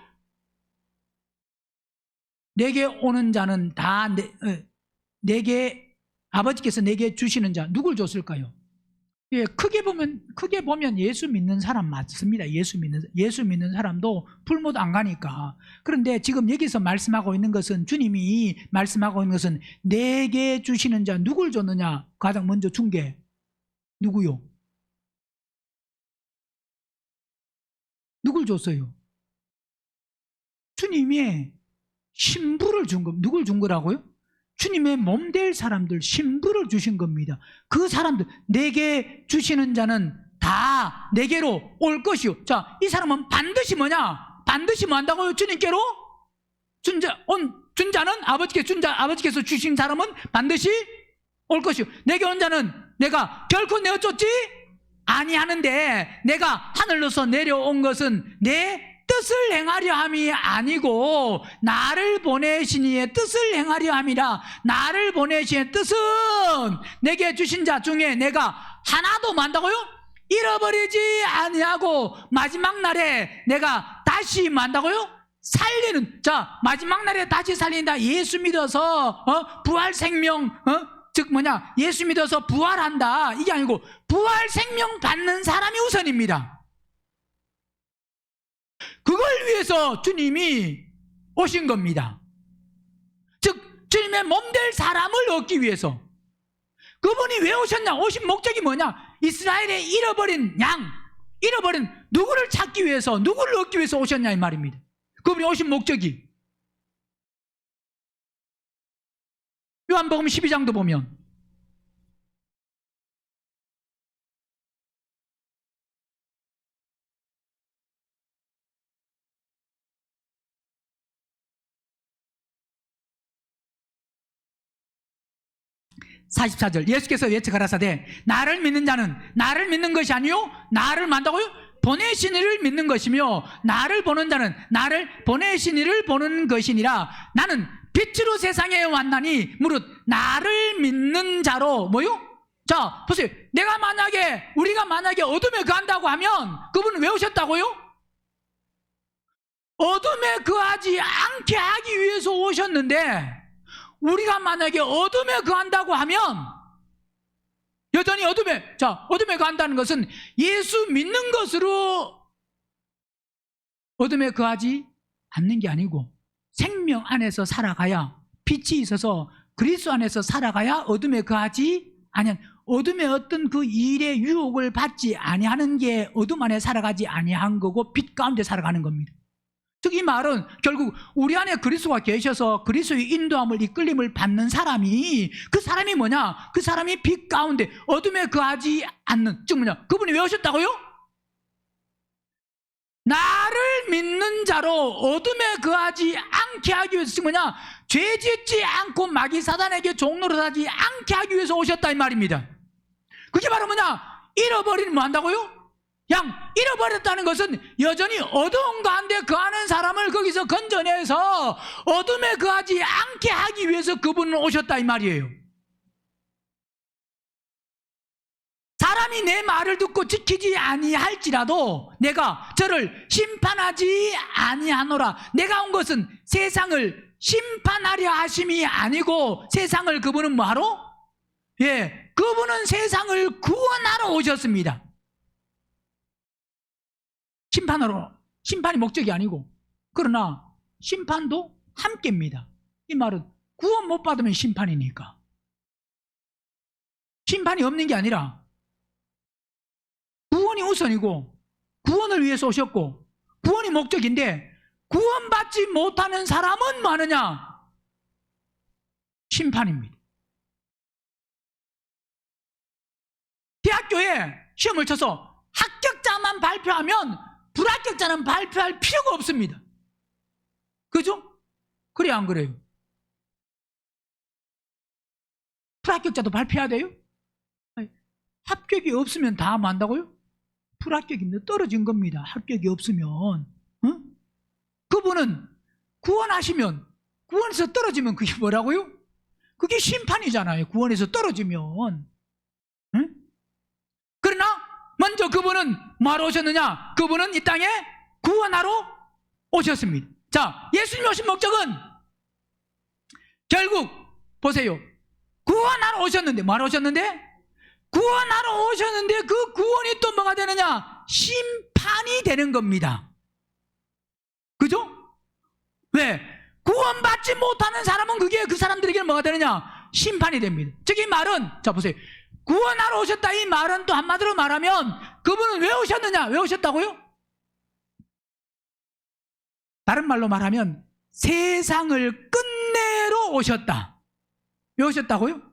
내게 오는 자는 다 내게 아버지께서 내게 주시는 자 누굴 줬을까요? 예, 크게 보면 예수 믿는 사람 맞습니다. 예수 믿는 사람도 불못 안 가니까. 그런데 지금 여기서 말씀하고 있는 것은, 주님이 말씀하고 있는 것은 내게 주시는 자 누굴 줬느냐? 가장 먼저 준 게 누구요? 누굴 줬어요? 주님의 신부를 준 겁니다. 누굴 준 거라고요? 주님의 몸 될 사람들, 신부를 주신 겁니다. 그 사람들, 내게 주시는 자는 다 내게로 올 것이요. 자, 이 사람은 반드시 뭐냐? 반드시 뭐 한다고요? 주님께로? 준 자는 아버지께서 주신 사람은 반드시 올 것이요. 내게 온 자는 내가 결코 내어 쫓지 아니하는데, 내가 하늘로서 내려온 것은 내 뜻을 행하려 함이 아니고 나를 보내신 이의 뜻을 행하려 함이라. 나를 보내신 이의 뜻은 내게 주신 자 중에 내가 하나도 만다고요? 잃어버리지 아니하고 마지막 날에 내가 다시 만다고요? 살리는. 자, 마지막 날에 다시 살린다. 예수 믿어서 부활 생명, 즉 뭐냐, 예수 믿어서 부활한다, 이게 아니고 부활 생명 받는 사람이 우선입니다. 그걸 위해서 주님이 오신 겁니다. 즉 주님의 몸 될 사람을 얻기 위해서. 그분이 왜 오셨냐? 오신 목적이 뭐냐? 이스라엘의 잃어버린 양, 잃어버린 누구를 찾기 위해서, 누구를 얻기 위해서 오셨냐 이 말입니다. 그분이 오신 목적이. 요한복음 12장도 보면 44절, 예수께서 외쳐 가라사대 나를 믿는 자는 나를 믿는 것이 아니요 나를 만다고요? 보내신 이를 믿는 것이며, 나를 보는 자는 나를 보내신 이를 보는 것이니라. 나는 빛으로 세상에 왔나니 무릇 나를 믿는 자로 뭐요? 자, 보세요. 우리가 만약에 어둠에 거한다고 하면 그분은 왜 오셨다고요? 어둠에 거하지 않게 하기 위해서 오셨는데, 우리가 만약에 어둠에 거한다고 하면 여전히 어둠에 거한다는 것은 예수 믿는 것으로 어둠에 거하지 않는 게 아니고, 생명 안에서 살아가야, 빛이 있어서 그리스도 안에서 살아가야 어둠에 거하지 아니한, 어둠의 어떤 그 일의 유혹을 받지 아니하는 게 어둠 안에 살아가지 아니한 거고, 빛 가운데 살아가는 겁니다. 즉 이 말은 결국 우리 안에 그리스도가 계셔서 그리스도의 인도함을, 이끌림을 받는 사람이, 그 사람이 뭐냐? 그 사람이 빛 가운데 어둠에 거하지 않는, 즉 뭐냐? 그분이 왜 오셨다고요? 나를 믿는 자로 어둠에 거하지 않게 하기 위해서, 즉 뭐냐? 죄 짓지 않고 마귀 사단에게 종노릇하지 않게 하기 위해서 오셨다 이 말입니다. 그게 바로 뭐냐? 잃어버리면 뭐 한다고요? 잃어버렸다는 것은 여전히 어두운 가운데 거하는 사람을 거기서 건져내서 어둠에 거하지 않게 하기 위해서 그분은 오셨다 이 말이에요. 사람이 내 말을 듣고 지키지 아니할지라도 내가 저를 심판하지 아니하노라. 내가 온 것은 세상을 심판하려 하심이 아니고, 세상을 그분은 뭐하러? 그분은 세상을 구원하러 오셨습니다. 심판이 목적이 아니고, 그러나 심판도 함께입니다. 이 말은 구원 못 받으면 심판이니까. 심판이 없는 게 아니라 구원이 우선이고, 구원을 위해서 오셨고, 구원이 목적인데, 구원받지 못하는 사람은 뭐 하느냐? 심판입니다. 대학교에 시험을 쳐서 합격자만 발표하면 불합격자는 발표할 필요가 없습니다. 그죠? 그래야 안 그래요? 불합격자도 발표해야 돼요? 합격이 없으면 다 한다고요? 불합격입니다. 떨어진 겁니다. 합격이 없으면. 그분은 구원하시면, 구원에서 떨어지면 그게 뭐라고요? 그게 심판이잖아요. 구원에서 떨어지면. 그러나 먼저 그분은 뭐하러 오셨느냐? 그분은 이 땅에 구원하러 오셨습니다. 자, 예수님이 오신 목적은 결국 보세요. 구원하러 오셨는데, 뭐하러 오셨는데? 구원하러 오셨는데 그 구원이 또 뭐가 되느냐? 심판이 되는 겁니다. 그죠? 왜? 구원받지 못하는 사람은 그게 그 사람들에게는 뭐가 되느냐? 심판이 됩니다. 즉 이 말은, 자 보세요. 구원하러 오셨다 이 말은 또 한마디로 말하면 그분은 왜 오셨느냐? 왜 오셨다고요? 다른 말로 말하면 세상을 끝내러 오셨다. 왜 오셨다고요?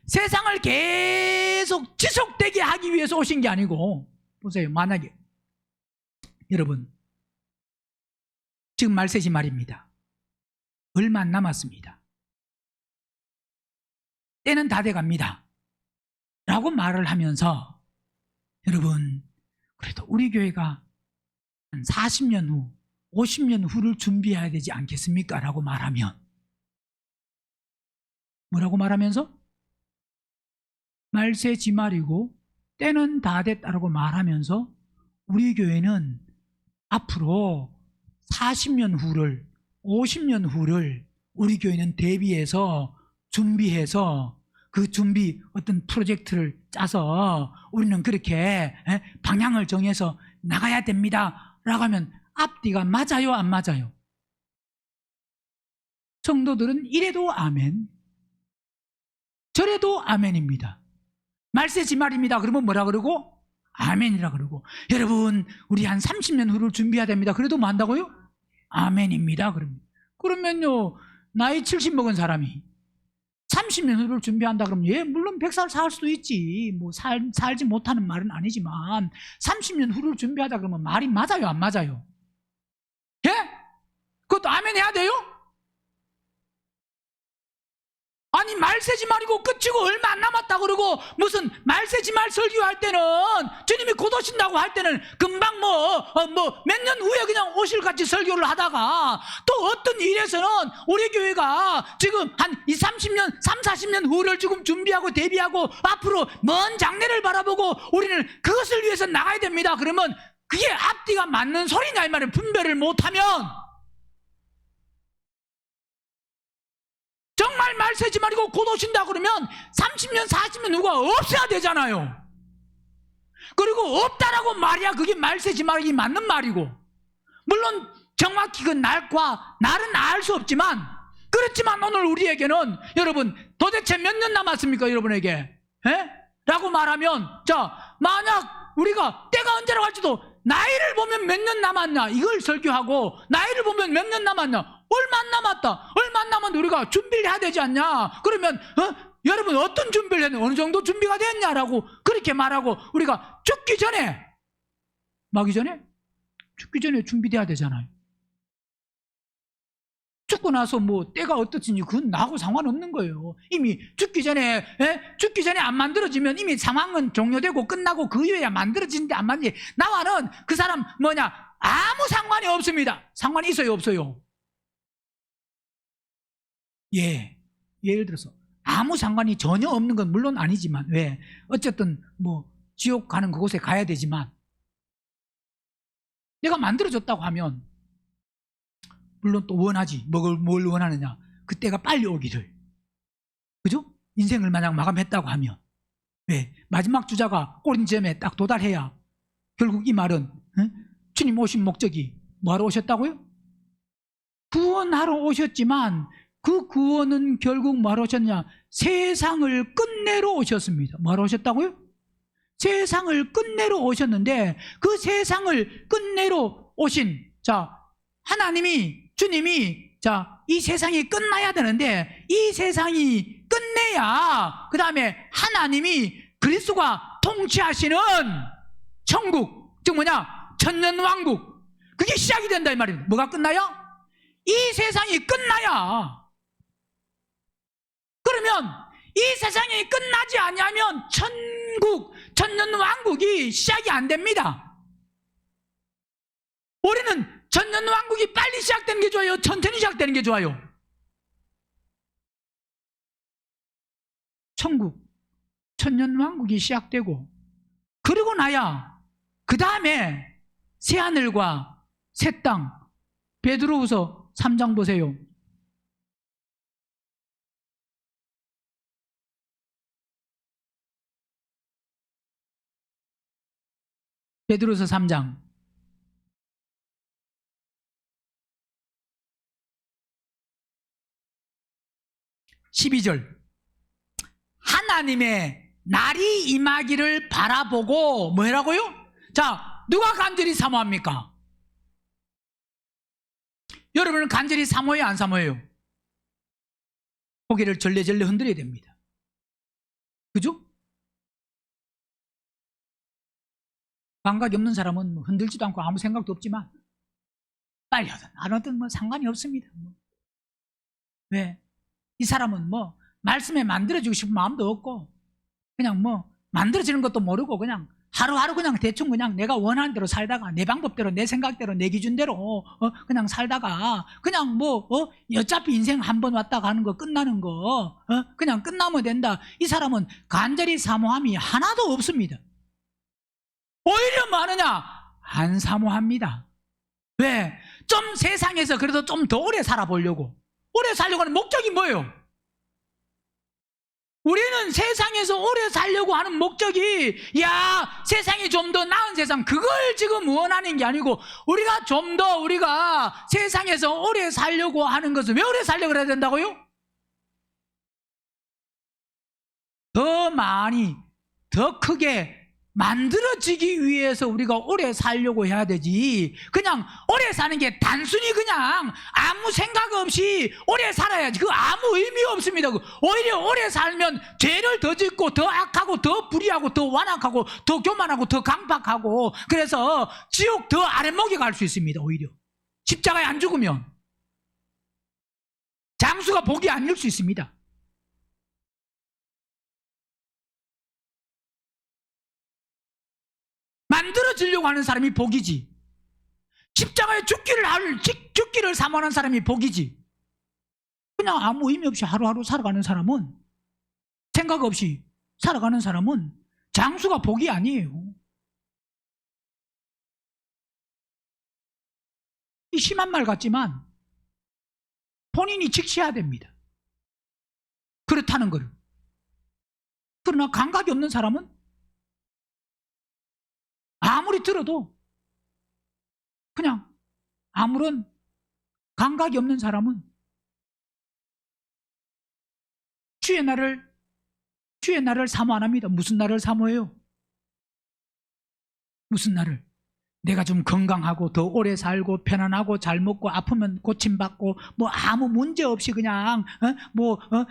세상을 계속 지속되게 하기 위해서 오신 게 아니고, 보세요. 만약에 여러분 지금 말세지 말입니다. 얼마 안 남았습니다. 때는 다 돼갑니다 라고 말을 하면서, 여러분 그래도 우리 교회가 한 40년 후 50년 후를 준비해야 되지 않겠습니까? 라고 말하면, 뭐라고 말하면서? 말세지 말이고 때는 다 됐다라고 말하면서 우리 교회는 앞으로 40년 후를 50년 후를 우리 교회는 대비해서 준비해서 그 준비 어떤 프로젝트를 짜서 우리는 그렇게 방향을 정해서 나가야 됩니다 라고 하면 앞뒤가 맞아요 안 맞아요? 성도들은 이래도 아멘, 저래도 아멘입니다. 말세지 말입니다 그러면 뭐라 그러고? 아멘이라 그러고, 여러분 우리 한 30년 후를 준비해야 됩니다 그래도 뭐 한다고요? 아멘입니다. 그러면요 나이 70 먹은 사람이 30년 후를 준비한다 그러면, 예 물론 100살 살 수도 있지, 뭐 살지 못하는 말은 아니지만 30년 후를 준비하다 그러면 말이 맞아요 안 맞아요? 예? 그것도 아멘 해야 돼요? 아니 말세지 말이고 끝이고 얼마 안 남았다 그러고, 무슨 말세지 말 설교할 때는 주님이 곧 오신다고 할 때는 금방 몇 년 후에 그냥 오실 같이 설교를 하다가, 또 어떤 일에서는 우리 교회가 지금 한 30년 40년 후를 지금 준비하고 대비하고 앞으로 먼 장래를 바라보고 우리는 그것을 위해서 나가야 됩니다 그러면 그게 앞뒤가 맞는 소리냐 이 말을 분별을 못하면 정말 말세지 말이고 곧 오신다 그러면 30년 40년 후가 없어야 되잖아요. 그리고 없다라고 말이야 그게 말세지 말이 맞는 말이고, 물론 정확히 그 날과 날은 알 수 없지만, 그렇지만 오늘 우리에게는 여러분 도대체 몇 년 남았습니까 여러분에게? 라고 말하면, 자 만약 우리가 때가 언제라고 할지도 나이를 보면 몇 년 남았냐 이걸 설교하고, 나이를 보면 몇 년 남았냐, 얼마 안 남았다, 얼마 안 남았는데 우리가 준비를 해야 되지 않냐, 그러면 여러분 어떤 준비를 했냐, 어느 정도 준비가 됐냐라고 그렇게 말하고, 우리가 죽기 전에 준비돼야 되잖아요. 죽고 나서 뭐 때가 어떻든지 그건 나하고 상관없는 거예요. 이미 죽기 전에 안 만들어지면 이미 상황은 종료되고 끝나고 그 이후에야 만들어지는데 안 만들지, 나와는 그 사람 아무 상관이 없습니다. 상관이 있어요 없어요? 예를 들어서 아무 상관이 전혀 없는 건 물론 아니지만, 왜? 어쨌든 뭐 지옥 가는 그곳에 가야 되지만, 내가 만들어졌다고 하면 물론 또 원하지. 뭘 원하느냐? 그때가 빨리 오기를. 그죠? 인생을 만약 마감했다고 하면, 왜? 마지막 주자가 꼬린 점에 딱 도달해야 결국 이 말은 주님 오신 목적이 뭐하러 오셨다고요? 구원하러 오셨지만 그 구원은 결국 뭐하러 오셨냐? 세상을 끝내러 오셨습니다. 뭐하러 오셨다고요? 세상을 끝내러 오셨는데, 그 세상을 끝내러 오신 하나님이, 주님이 이 세상이 끝나야 되는데, 이 세상이 끝내야 그 다음에 하나님이 그리스도가 통치하시는 천국, 즉 천년왕국, 그게 시작이 된다 이 말입니다. 뭐가 끝나요? 이 세상이 끝나야. 그러면 이 세상이 끝나지 않으면 천년왕국이 시작이 안 됩니다. 우리는 천년왕국이 빨리 시작되는 게 좋아요? 천천히 시작되는 게 좋아요? 천년왕국이 시작되고, 그리고 나야 그 다음에 새하늘과 새 땅. 베드로후서 3장 보세요. 베드로후서 3장 12절. 하나님의 날이 임하기를 바라보고 뭐라고요? 자, 누가 간절히 사모합니까? 여러분은 간절히 사모해요, 안 사모해요? 고개를 절레절레 흔들어야 됩니다. 그죠? 감각이 없는 사람은 흔들지도 않고 아무 생각도 없지만 빨리 하든 안 하든 뭐 상관이 없습니다. 왜? 이 사람은 뭐 말씀에 만들어주고 싶은 마음도 없고 그냥 뭐 만들어지는 것도 모르고 그냥 하루하루 그냥 대충 그냥 내가 원하는 대로 살다가 내 방법대로 내 생각대로 내 기준대로 그냥 살다가 그냥 뭐 어차피 인생 한 번 왔다 가는 거 끝나는 거 그냥 끝나면 된다. 이 사람은 간절히 사모함이 하나도 없습니다. 오히려 뭐 하느냐? 안 사모합니다. 왜? 좀 세상에서 그래도 좀 더 오래 살아보려고. 오래 살려고 하는 목적이 뭐예요? 우리는 세상에서 오래 살려고 하는 목적이 세상이 좀 더 나은 세상, 그걸 지금 원하는 게 아니고 우리가 좀 더 우리가 세상에서 오래 살려고 하는 것은 왜 오래 살려고 해야 된다고요? 더 많이, 더 크게 만들어지기 위해서 우리가 오래 살려고 해야 되지. 그냥 오래 사는 게 단순히 그냥 아무 생각 없이 오래 살아야지. 그거 아무 의미 없습니다. 오히려 오래 살면 죄를 더 짓고 더 악하고 더 불의하고 더 완악하고 더 교만하고 더 강박하고 그래서 지옥 더 아랫목에 갈 수 있습니다. 오히려 십자가에 안 죽으면 장수가 복이 아닐 수 있습니다. 만들어지려고 하는 사람이 복이지. 십자가에 죽기를 사모하는 사람이 복이지. 그냥 아무 의미 없이 하루하루 살아가는 사람은, 생각 없이 살아가는 사람은 장수가 복이 아니에요. 이 심한 말 같지만 본인이 직시해야 됩니다. 그렇다는 거를. 그러나 감각이 없는 사람은 아무리 들어도 그냥 아무런 감각이 없는 사람은 주의 날을 사모 안 합니다. 무슨 날을 사모해요? 무슨 날을? 내가 좀 건강하고 더 오래 살고 편안하고 잘 먹고 아프면 고침받고 뭐 아무 문제 없이 그냥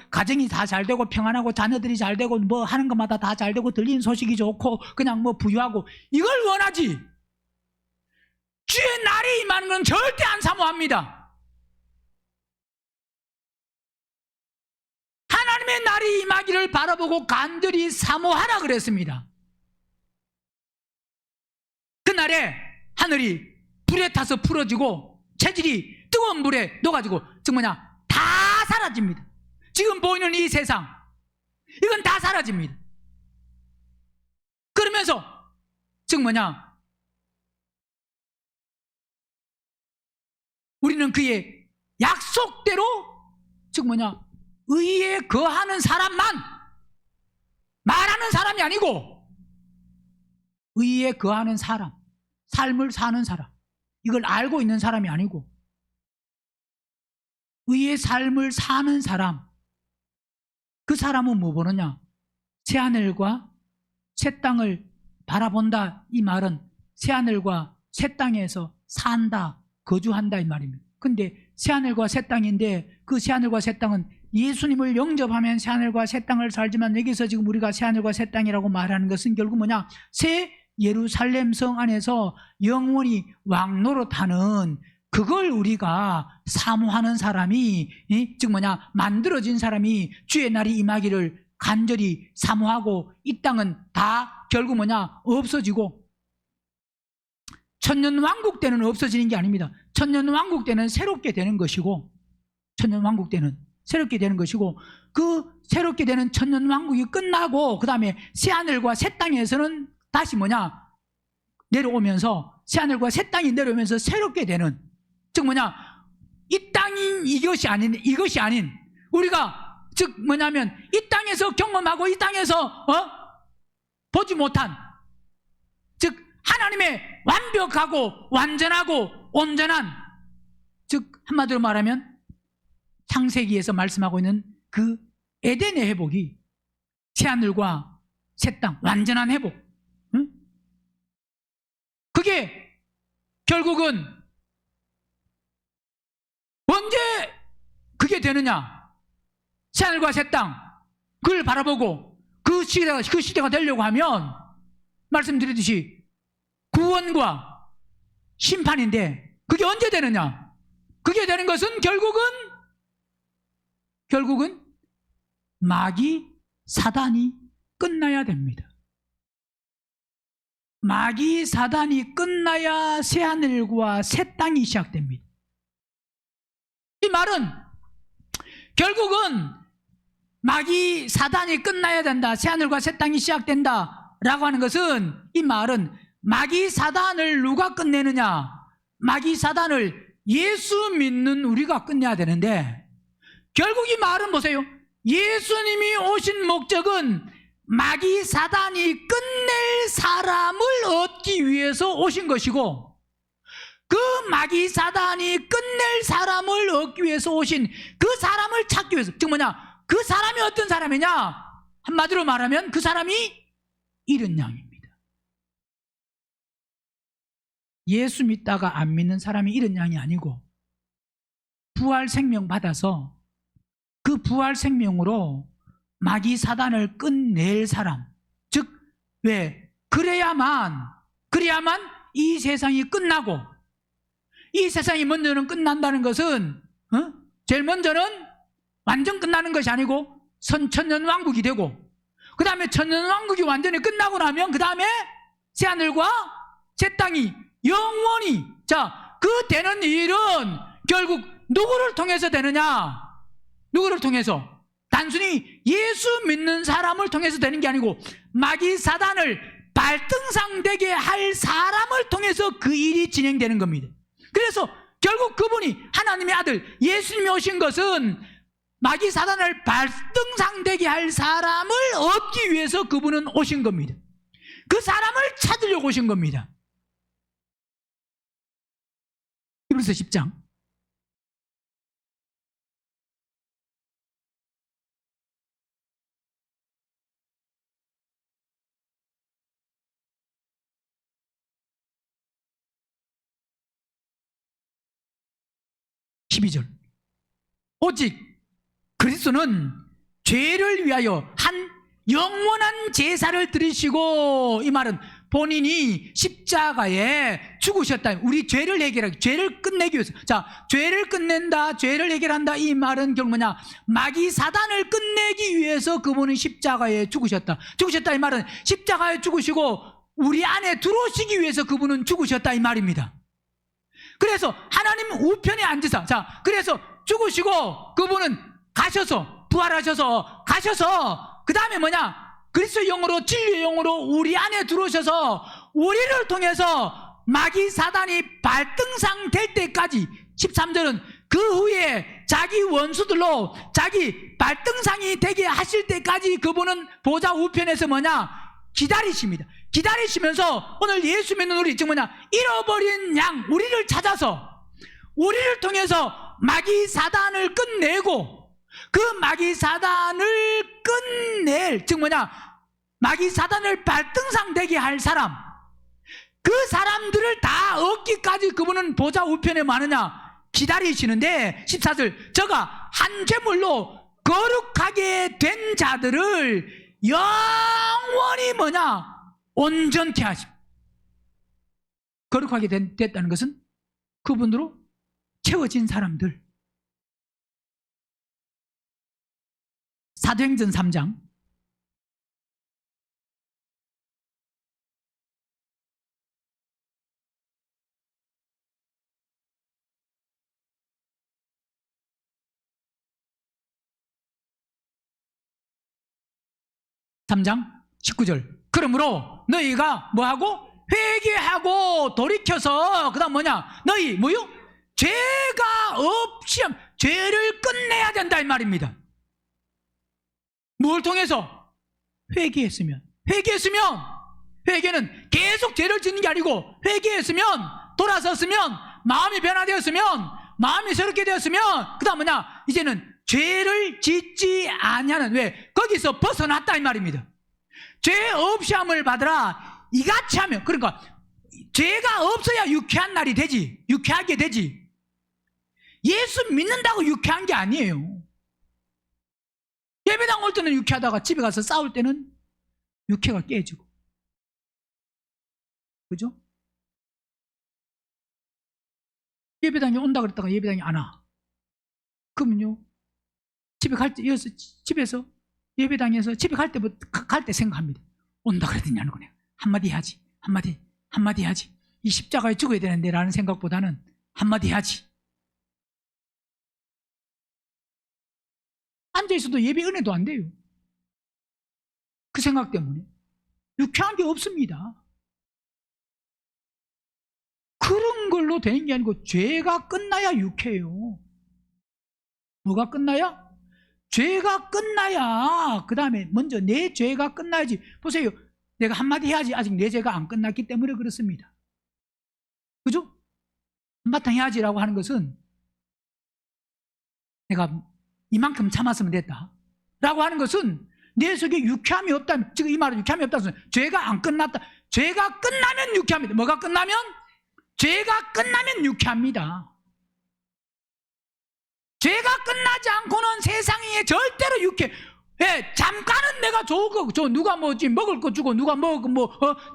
가정이 다 잘 되고 평안하고 자녀들이 잘 되고 뭐 하는 것마다 다 잘 되고 들리는 소식이 좋고 그냥 뭐 부유하고 이걸 원하지. 주의 날이 임하는 건 절대 안 사모합니다. 하나님의 날이 임하기를 바라보고 간절히 사모하라 그랬습니다. 그날에 하늘이 불에 타서 풀어지고 체질이 뜨거운 물에 녹아지고 즉 다 사라집니다. 지금 보이는 이 세상 이건 다 사라집니다. 그러면서 즉 우리는 그의 약속대로 즉 의에 거하는 사람만, 말하는 사람이 아니고 의에 거하는 사람, 삶을 사는 사람, 이걸 알고 있는 사람이 아니고 의의 삶을 사는 사람, 그 사람은 뭐 보느냐? 새하늘과 새 땅을 바라본다. 이 말은 새하늘과 새 땅에서 산다, 거주한다 이 말입니다. 근데 새하늘과 새 땅인데 그 새하늘과 새 땅은 예수님을 영접하면 새하늘과 새 땅을 살지만 여기서 지금 우리가 새하늘과 새 땅이라고 말하는 것은 결국 새 예루살렘 성 안에서 영원히 왕노릇하는 그걸 우리가 사모하는 사람이 즉 만들어진 사람이 주의 날이 임하기를 간절히 사모하고 이 땅은 다 결국 없어지고 천년왕국 때는 없어지는 게 아닙니다. 천년왕국 때는 새롭게 되는 것이고 천년왕국 때는 새롭게 되는 것이고 그 새롭게 되는 천년왕국이 끝나고 그 다음에 새하늘과 새 땅에서는 다시 내려오면서 새하늘과 새 땅이 내려오면서 새롭게 되는, 즉 뭐냐, 이 땅이 이것이 아닌 우리가 즉 뭐냐면 이 땅에서 경험하고 이 땅에서 보지 못한, 즉 하나님의 완벽하고 완전하고 온전한, 즉 한마디로 말하면 창세기에서 말씀하고 있는 그 에덴의 회복이 새하늘과 새 땅, 완전한 회복. 응? 그게 결국은 언제 그게 되느냐? 새하늘과 새 땅, 그걸 바라보고 그 시대가 되려고 하면 말씀드렸듯이 구원과 심판인데, 그게 언제 되느냐? 그게 되는 것은 결국은 마귀 사단이 끝나야 됩니다. 마귀 사단이 끝나야 새하늘과 새 땅이 시작됩니다. 이 말은 결국은 마귀 사단이 끝나야 된다, 새하늘과 새 땅이 시작된다 라고 하는 것은, 이 말은 마귀 사단을 누가 끝내느냐? 마귀 사단을 예수 믿는 우리가 끝내야 되는데, 결국 이 말은 보세요. 예수님이 오신 목적은 마귀 사단이 끝낼 사람을 얻기 위해서 오신 것이고, 그 마귀 사단이 끝낼 사람을 얻기 위해서 오신 그 사람을 찾기 위해서, 즉 뭐냐, 그 사람이 어떤 사람이냐? 한마디로 말하면 그 사람이 잃은 양입니다. 예수 믿다가 안 믿는 사람이 잃은 양이 아니고, 부활 생명 받아서 그 부활 생명으로 마귀 사단을 끝낼 사람, 즉 왜? 그래야만 이 세상이 끝나고, 이 세상이 먼저는 끝난다는 것은 제일 먼저는 완전 끝나는 것이 아니고 천년왕국이 되고, 그 다음에 천년왕국이 완전히 끝나고 나면 그 다음에 새하늘과 새 땅이 영원히, 자, 그 되는 일은 결국 누구를 통해서 되느냐? 누구를 통해서? 단순히 예수 믿는 사람을 통해서 되는 게 아니고 마귀 사단을 발등상되게 할 사람을 통해서 그 일이 진행되는 겁니다. 그래서 결국 그분이, 하나님의 아들 예수님이 오신 것은 마귀 사단을 발등상되게 할 사람을 얻기 위해서 그분은 오신 겁니다. 그 사람을 찾으려고 오신 겁니다. 히브리서 10장 12절. 오직 그리스도는 죄를 위하여 한 영원한 제사를 드리시고, 이 말은 본인이 십자가에 죽으셨다. 우리 죄를 해결하기, 죄를 끝내기 위해서. 자, 죄를 끝낸다, 죄를 해결한다, 이 말은 결국 뭐냐? 마귀 사단을 끝내기 위해서 그분은 십자가에 죽으셨다. 이 말은 십자가에 죽으시고 우리 안에 들어오시기 위해서 그분은 죽으셨다, 이 말입니다. 그래서 하나님 우편에 앉으사, 자, 그래서 죽으시고 그분은 가셔서, 부활하셔서 가셔서, 그 다음에 뭐냐? 그리스도의 영으로, 진리의 영으로 우리 안에 들어오셔서 우리를 통해서 마귀 사단이 발등상 될 때까지, 13절은 그 후에 자기 원수들로 자기 발등상이 되게 하실 때까지 그분은 보좌 우편에서 뭐냐? 기다리십니다. 기다리시면서 오늘 예수 믿는 우리, 즉 뭐냐? 잃어버린 양, 우리를 찾아서 우리를 통해서 마귀 사단을 끝내고, 그 마귀 사단을 끝낼, 즉 뭐냐? 마귀 사단을 발등상 되게 할 사람, 그 사람들을 다 얻기까지 그분은 보좌 우편에 많으냐? 기다리시는데, 14절, 저가 한 제물로 거룩하게 된 자들을 영원히 뭐냐? 온전케 하심. 거룩하게 됐다는 것은 그분으로 채워진 사람들. 사도행전 3장 3장 19절. 그러므로 너희가 뭐하고? 회개하고 돌이켜서 그다음 뭐냐? 너희 뭐요? 죄가 없이 죄를 끝내야 된다 이 말입니다. 뭘 통해서? 회개했으면 회개는 계속 죄를 짓는 게 아니고 회개했으면 돌아섰으면 마음이 변화되었으면 마음이 새롭게 되었으면 그다음 뭐냐? 이제는 죄를 짓지 아니하는 왜? 거기서 벗어났다 이 말입니다. 죄 없이 함을 받으라 이같이 하면 그러니까 죄가 없어야 유쾌한 날이 되지 유쾌하게 되지 예수 믿는다고 유쾌한 게 아니에요. 예배당 올 때는 유쾌하다가 집에 가서 싸울 때는 유쾌가 깨지고 그죠? 예배당에 온다 그랬다가 예배당에 안 와. 그러면요 집에 갈 때 집에서 예배당에서 집에 갈 때 생각합니다. 온다 그랬더니 안 오네. 한마디 해야지. 한마디 해야지. 이 십자가에 죽어야 되는데 라는 생각보다는 한마디 해야지. 앉아있어도 예배 은혜도 안 돼요. 그 생각 때문에 유쾌한 게 없습니다. 그런 걸로 되는 게 아니고 죄가 끝나야 유쾌해요. 뭐가 끝나야? 죄가 끝나야 그 다음에 먼저 내 죄가 끝나야지. 보세요. 내가 한마디 해야지 아직 내 죄가 안 끝났기 때문에 그렇습니다. 그죠? 한바탕 해야지라고 하는 것은 내가 이만큼 참았으면 됐다 라고 하는 것은 내 속에 유쾌함이 없다면 지금 이 말은 유쾌함이 없다는 것은 죄가 안 끝났다. 죄가 끝나면 유쾌합니다. 뭐가 끝나면? 죄가 끝나면 유쾌합니다. 죄가 끝나지 않고는 세상에 절대로 유쾌. 예, 잠깐은 내가 좋은 거, 누가 뭐지 먹을 거 주고 누가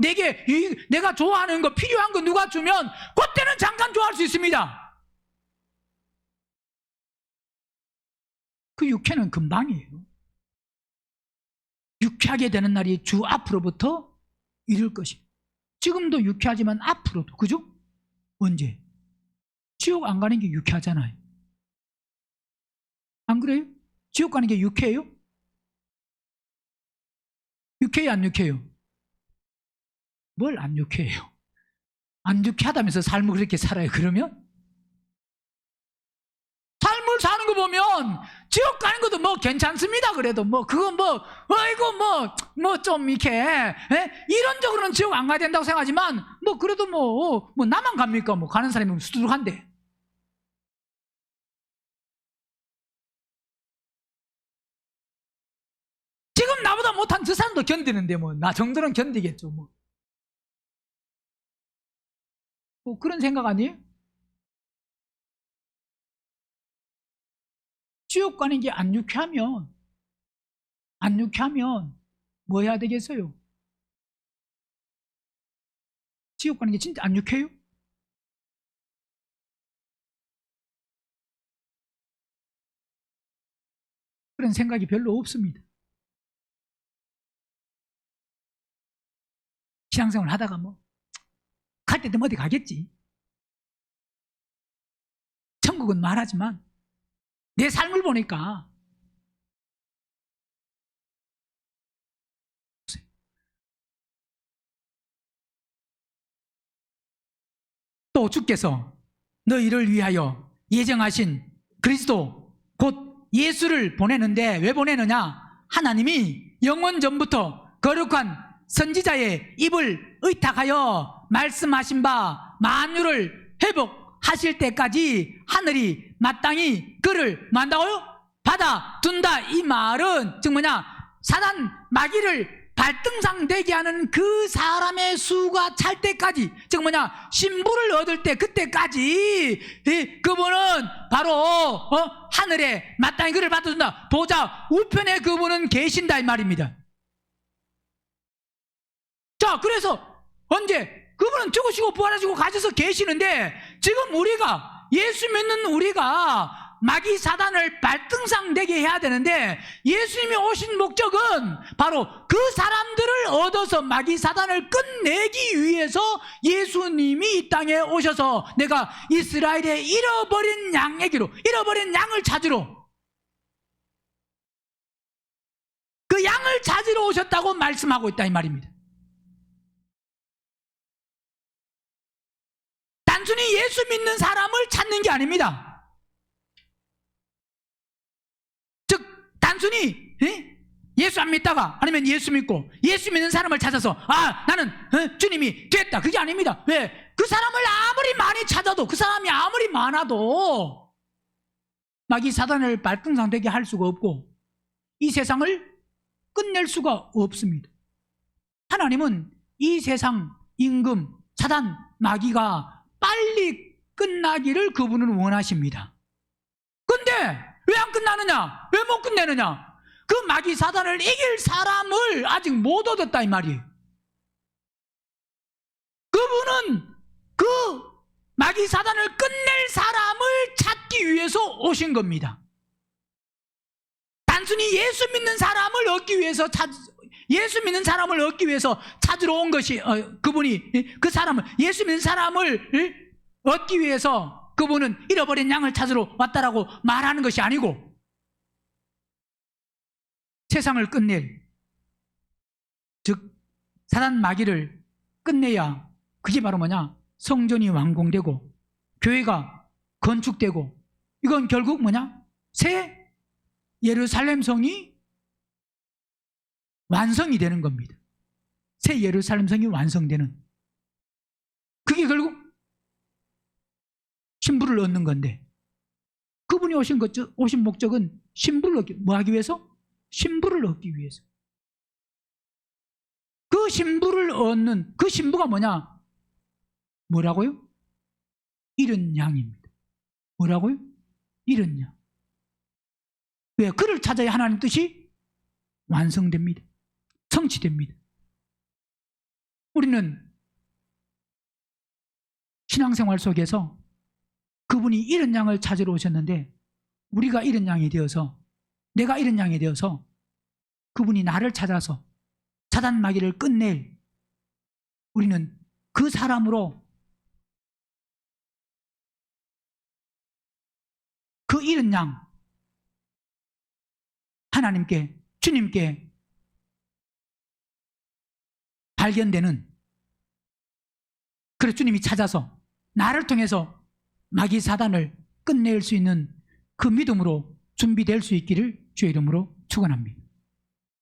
내게 내가 좋아하는 거 필요한 거 누가 주면 그때는 잠깐 좋아할 수 있습니다. 그 유쾌는 금방이에요. 유쾌하게 되는 날이 주 앞으로부터 이를 것입니다. 지금도 유쾌하지만 앞으로도 그죠? 언제? 지옥 안 가는 게 유쾌하잖아요. 안 그래요? 지옥 가는 게 유쾌해요? 유쾌해요? 안 유쾌해요? 뭘 안 유쾌해요? 안 유쾌하다면서 삶을 그렇게 살아요 그러면? 삶을 사는 거 보면 지옥 가는 것도 뭐 괜찮습니다. 그래도 뭐 그건 뭐 아이고 뭐 좀 이렇게 이론적으로는 지옥 안 가야 된다고 생각하지만 뭐 그래도 뭐 나만 갑니까? 뭐 가는 사람이 수두룩한데. 지금 나보다 못한 저 사람도 견디는데 뭐 나 정도는 견디겠죠 뭐 그런 생각 아니에요? 지옥 가는 게 안 유쾌하면 뭐 해야 되겠어요? 지옥 가는 게 진짜 안 유쾌해요? 그런 생각이 별로 없습니다. 신앙생활 하다가 뭐 갈 때 되면 어디 가겠지. 천국은 말하지만 내 삶을 보니까 또 주께서 너희를 위하여 예정하신 그리스도 곧 예수를 보내는데 왜 보내느냐? 하나님이 영원 전부터 거룩한 선지자의 입을 의탁하여 말씀하신 바 만유를 회복하실 때까지 하늘이 마땅히 그를 만다고요? 받아둔다. 이 말은 즉 뭐냐? 사단 마귀를 발등상 되게 하는 그 사람의 수가 찰 때까지, 즉 뭐냐? 신부를 얻을 때 그때까지 그분은 바로 하늘에 마땅히 그를 받아준다. 보좌 우편에 그분은 계신다 이 말입니다. 자, 그래서 언제? 그분은 죽으시고 부활하시고 가셔서 계시는데 지금 우리가 예수 믿는 우리가 마귀 사단을 발등상 되게 해야 되는데 예수님이 오신 목적은 바로 그 사람들을 얻어서 마귀 사단을 끝내기 위해서 예수님이 이 땅에 오셔서 내가 이스라엘의 잃어버린 양에게로 잃어버린 양을 찾으러 그 양을 찾으러 오셨다고 말씀하고 있다 이 말입니다. 단순히 예수 믿는 사람을 찾는 게 아닙니다. 즉 단순히 예수 안 믿다가 아니면 예수 믿고 예수 믿는 사람을 찾아서 나는 주님이 됐다, 그게 아닙니다. 왜? 그 사람을 아무리 많이 찾아도, 그 사람이 아무리 많아도 마귀 사단을 발등상되게 할 수가 없고 이 세상을 끝낼 수가 없습니다. 하나님은 이 세상 임금 사단 마귀가 빨리 끝나기를 그분은 원하십니다. 근데 왜 안 끝나느냐? 왜 못 끝내느냐? 그 마귀 사단을 이길 사람을 아직 못 얻었다 이 말이에요. 그분은 그 마귀 사단을 끝낼 사람을 찾기 위해서 오신 겁니다. 단순히 예수 믿는 사람을 얻기 위해서 찾으러 온 것이 그분이 그 사람을, 예수 믿는 사람을 얻기 위해서 그분은 잃어버린 양을 찾으러 왔다라고 말하는 것이 아니고 세상을 끝낼, 즉 사단 마귀를 끝내야 그게 바로 뭐냐? 성전이 완공되고 교회가 건축되고 이건 결국 뭐냐? 새 예루살렘 성이 완성이 되는 겁니다. 새 예루살렘 성이 완성되는, 그게 결국 신부를 얻는 건데 그분이 오신 목적은 신부를 뭐 하기 위해서? 신부를 얻기 위해서. 그 신부를 얻는, 그 신부가 뭐냐? 뭐라고요? 잃은 양입니다. 뭐라고요? 잃은 양. 왜? 그를 찾아야 하나님 뜻이 완성됩니다. 성취됩니다. 우리는 신앙생활 속에서 그분이 잃은 양을 찾으러 오셨는데 우리가 잃은 양이 되어서, 내가 잃은 양이 되어서 그분이 나를 찾아서 사단 마귀를 끝낼, 우리는 그 사람으로 그 잃은 양 하나님께, 주님께 발견되는, 그래서 주님이 찾아서 나를 통해서 마귀 사단을 끝낼 수 있는 그 믿음으로 준비될 수 있기를 주의 이름으로 축원합니다.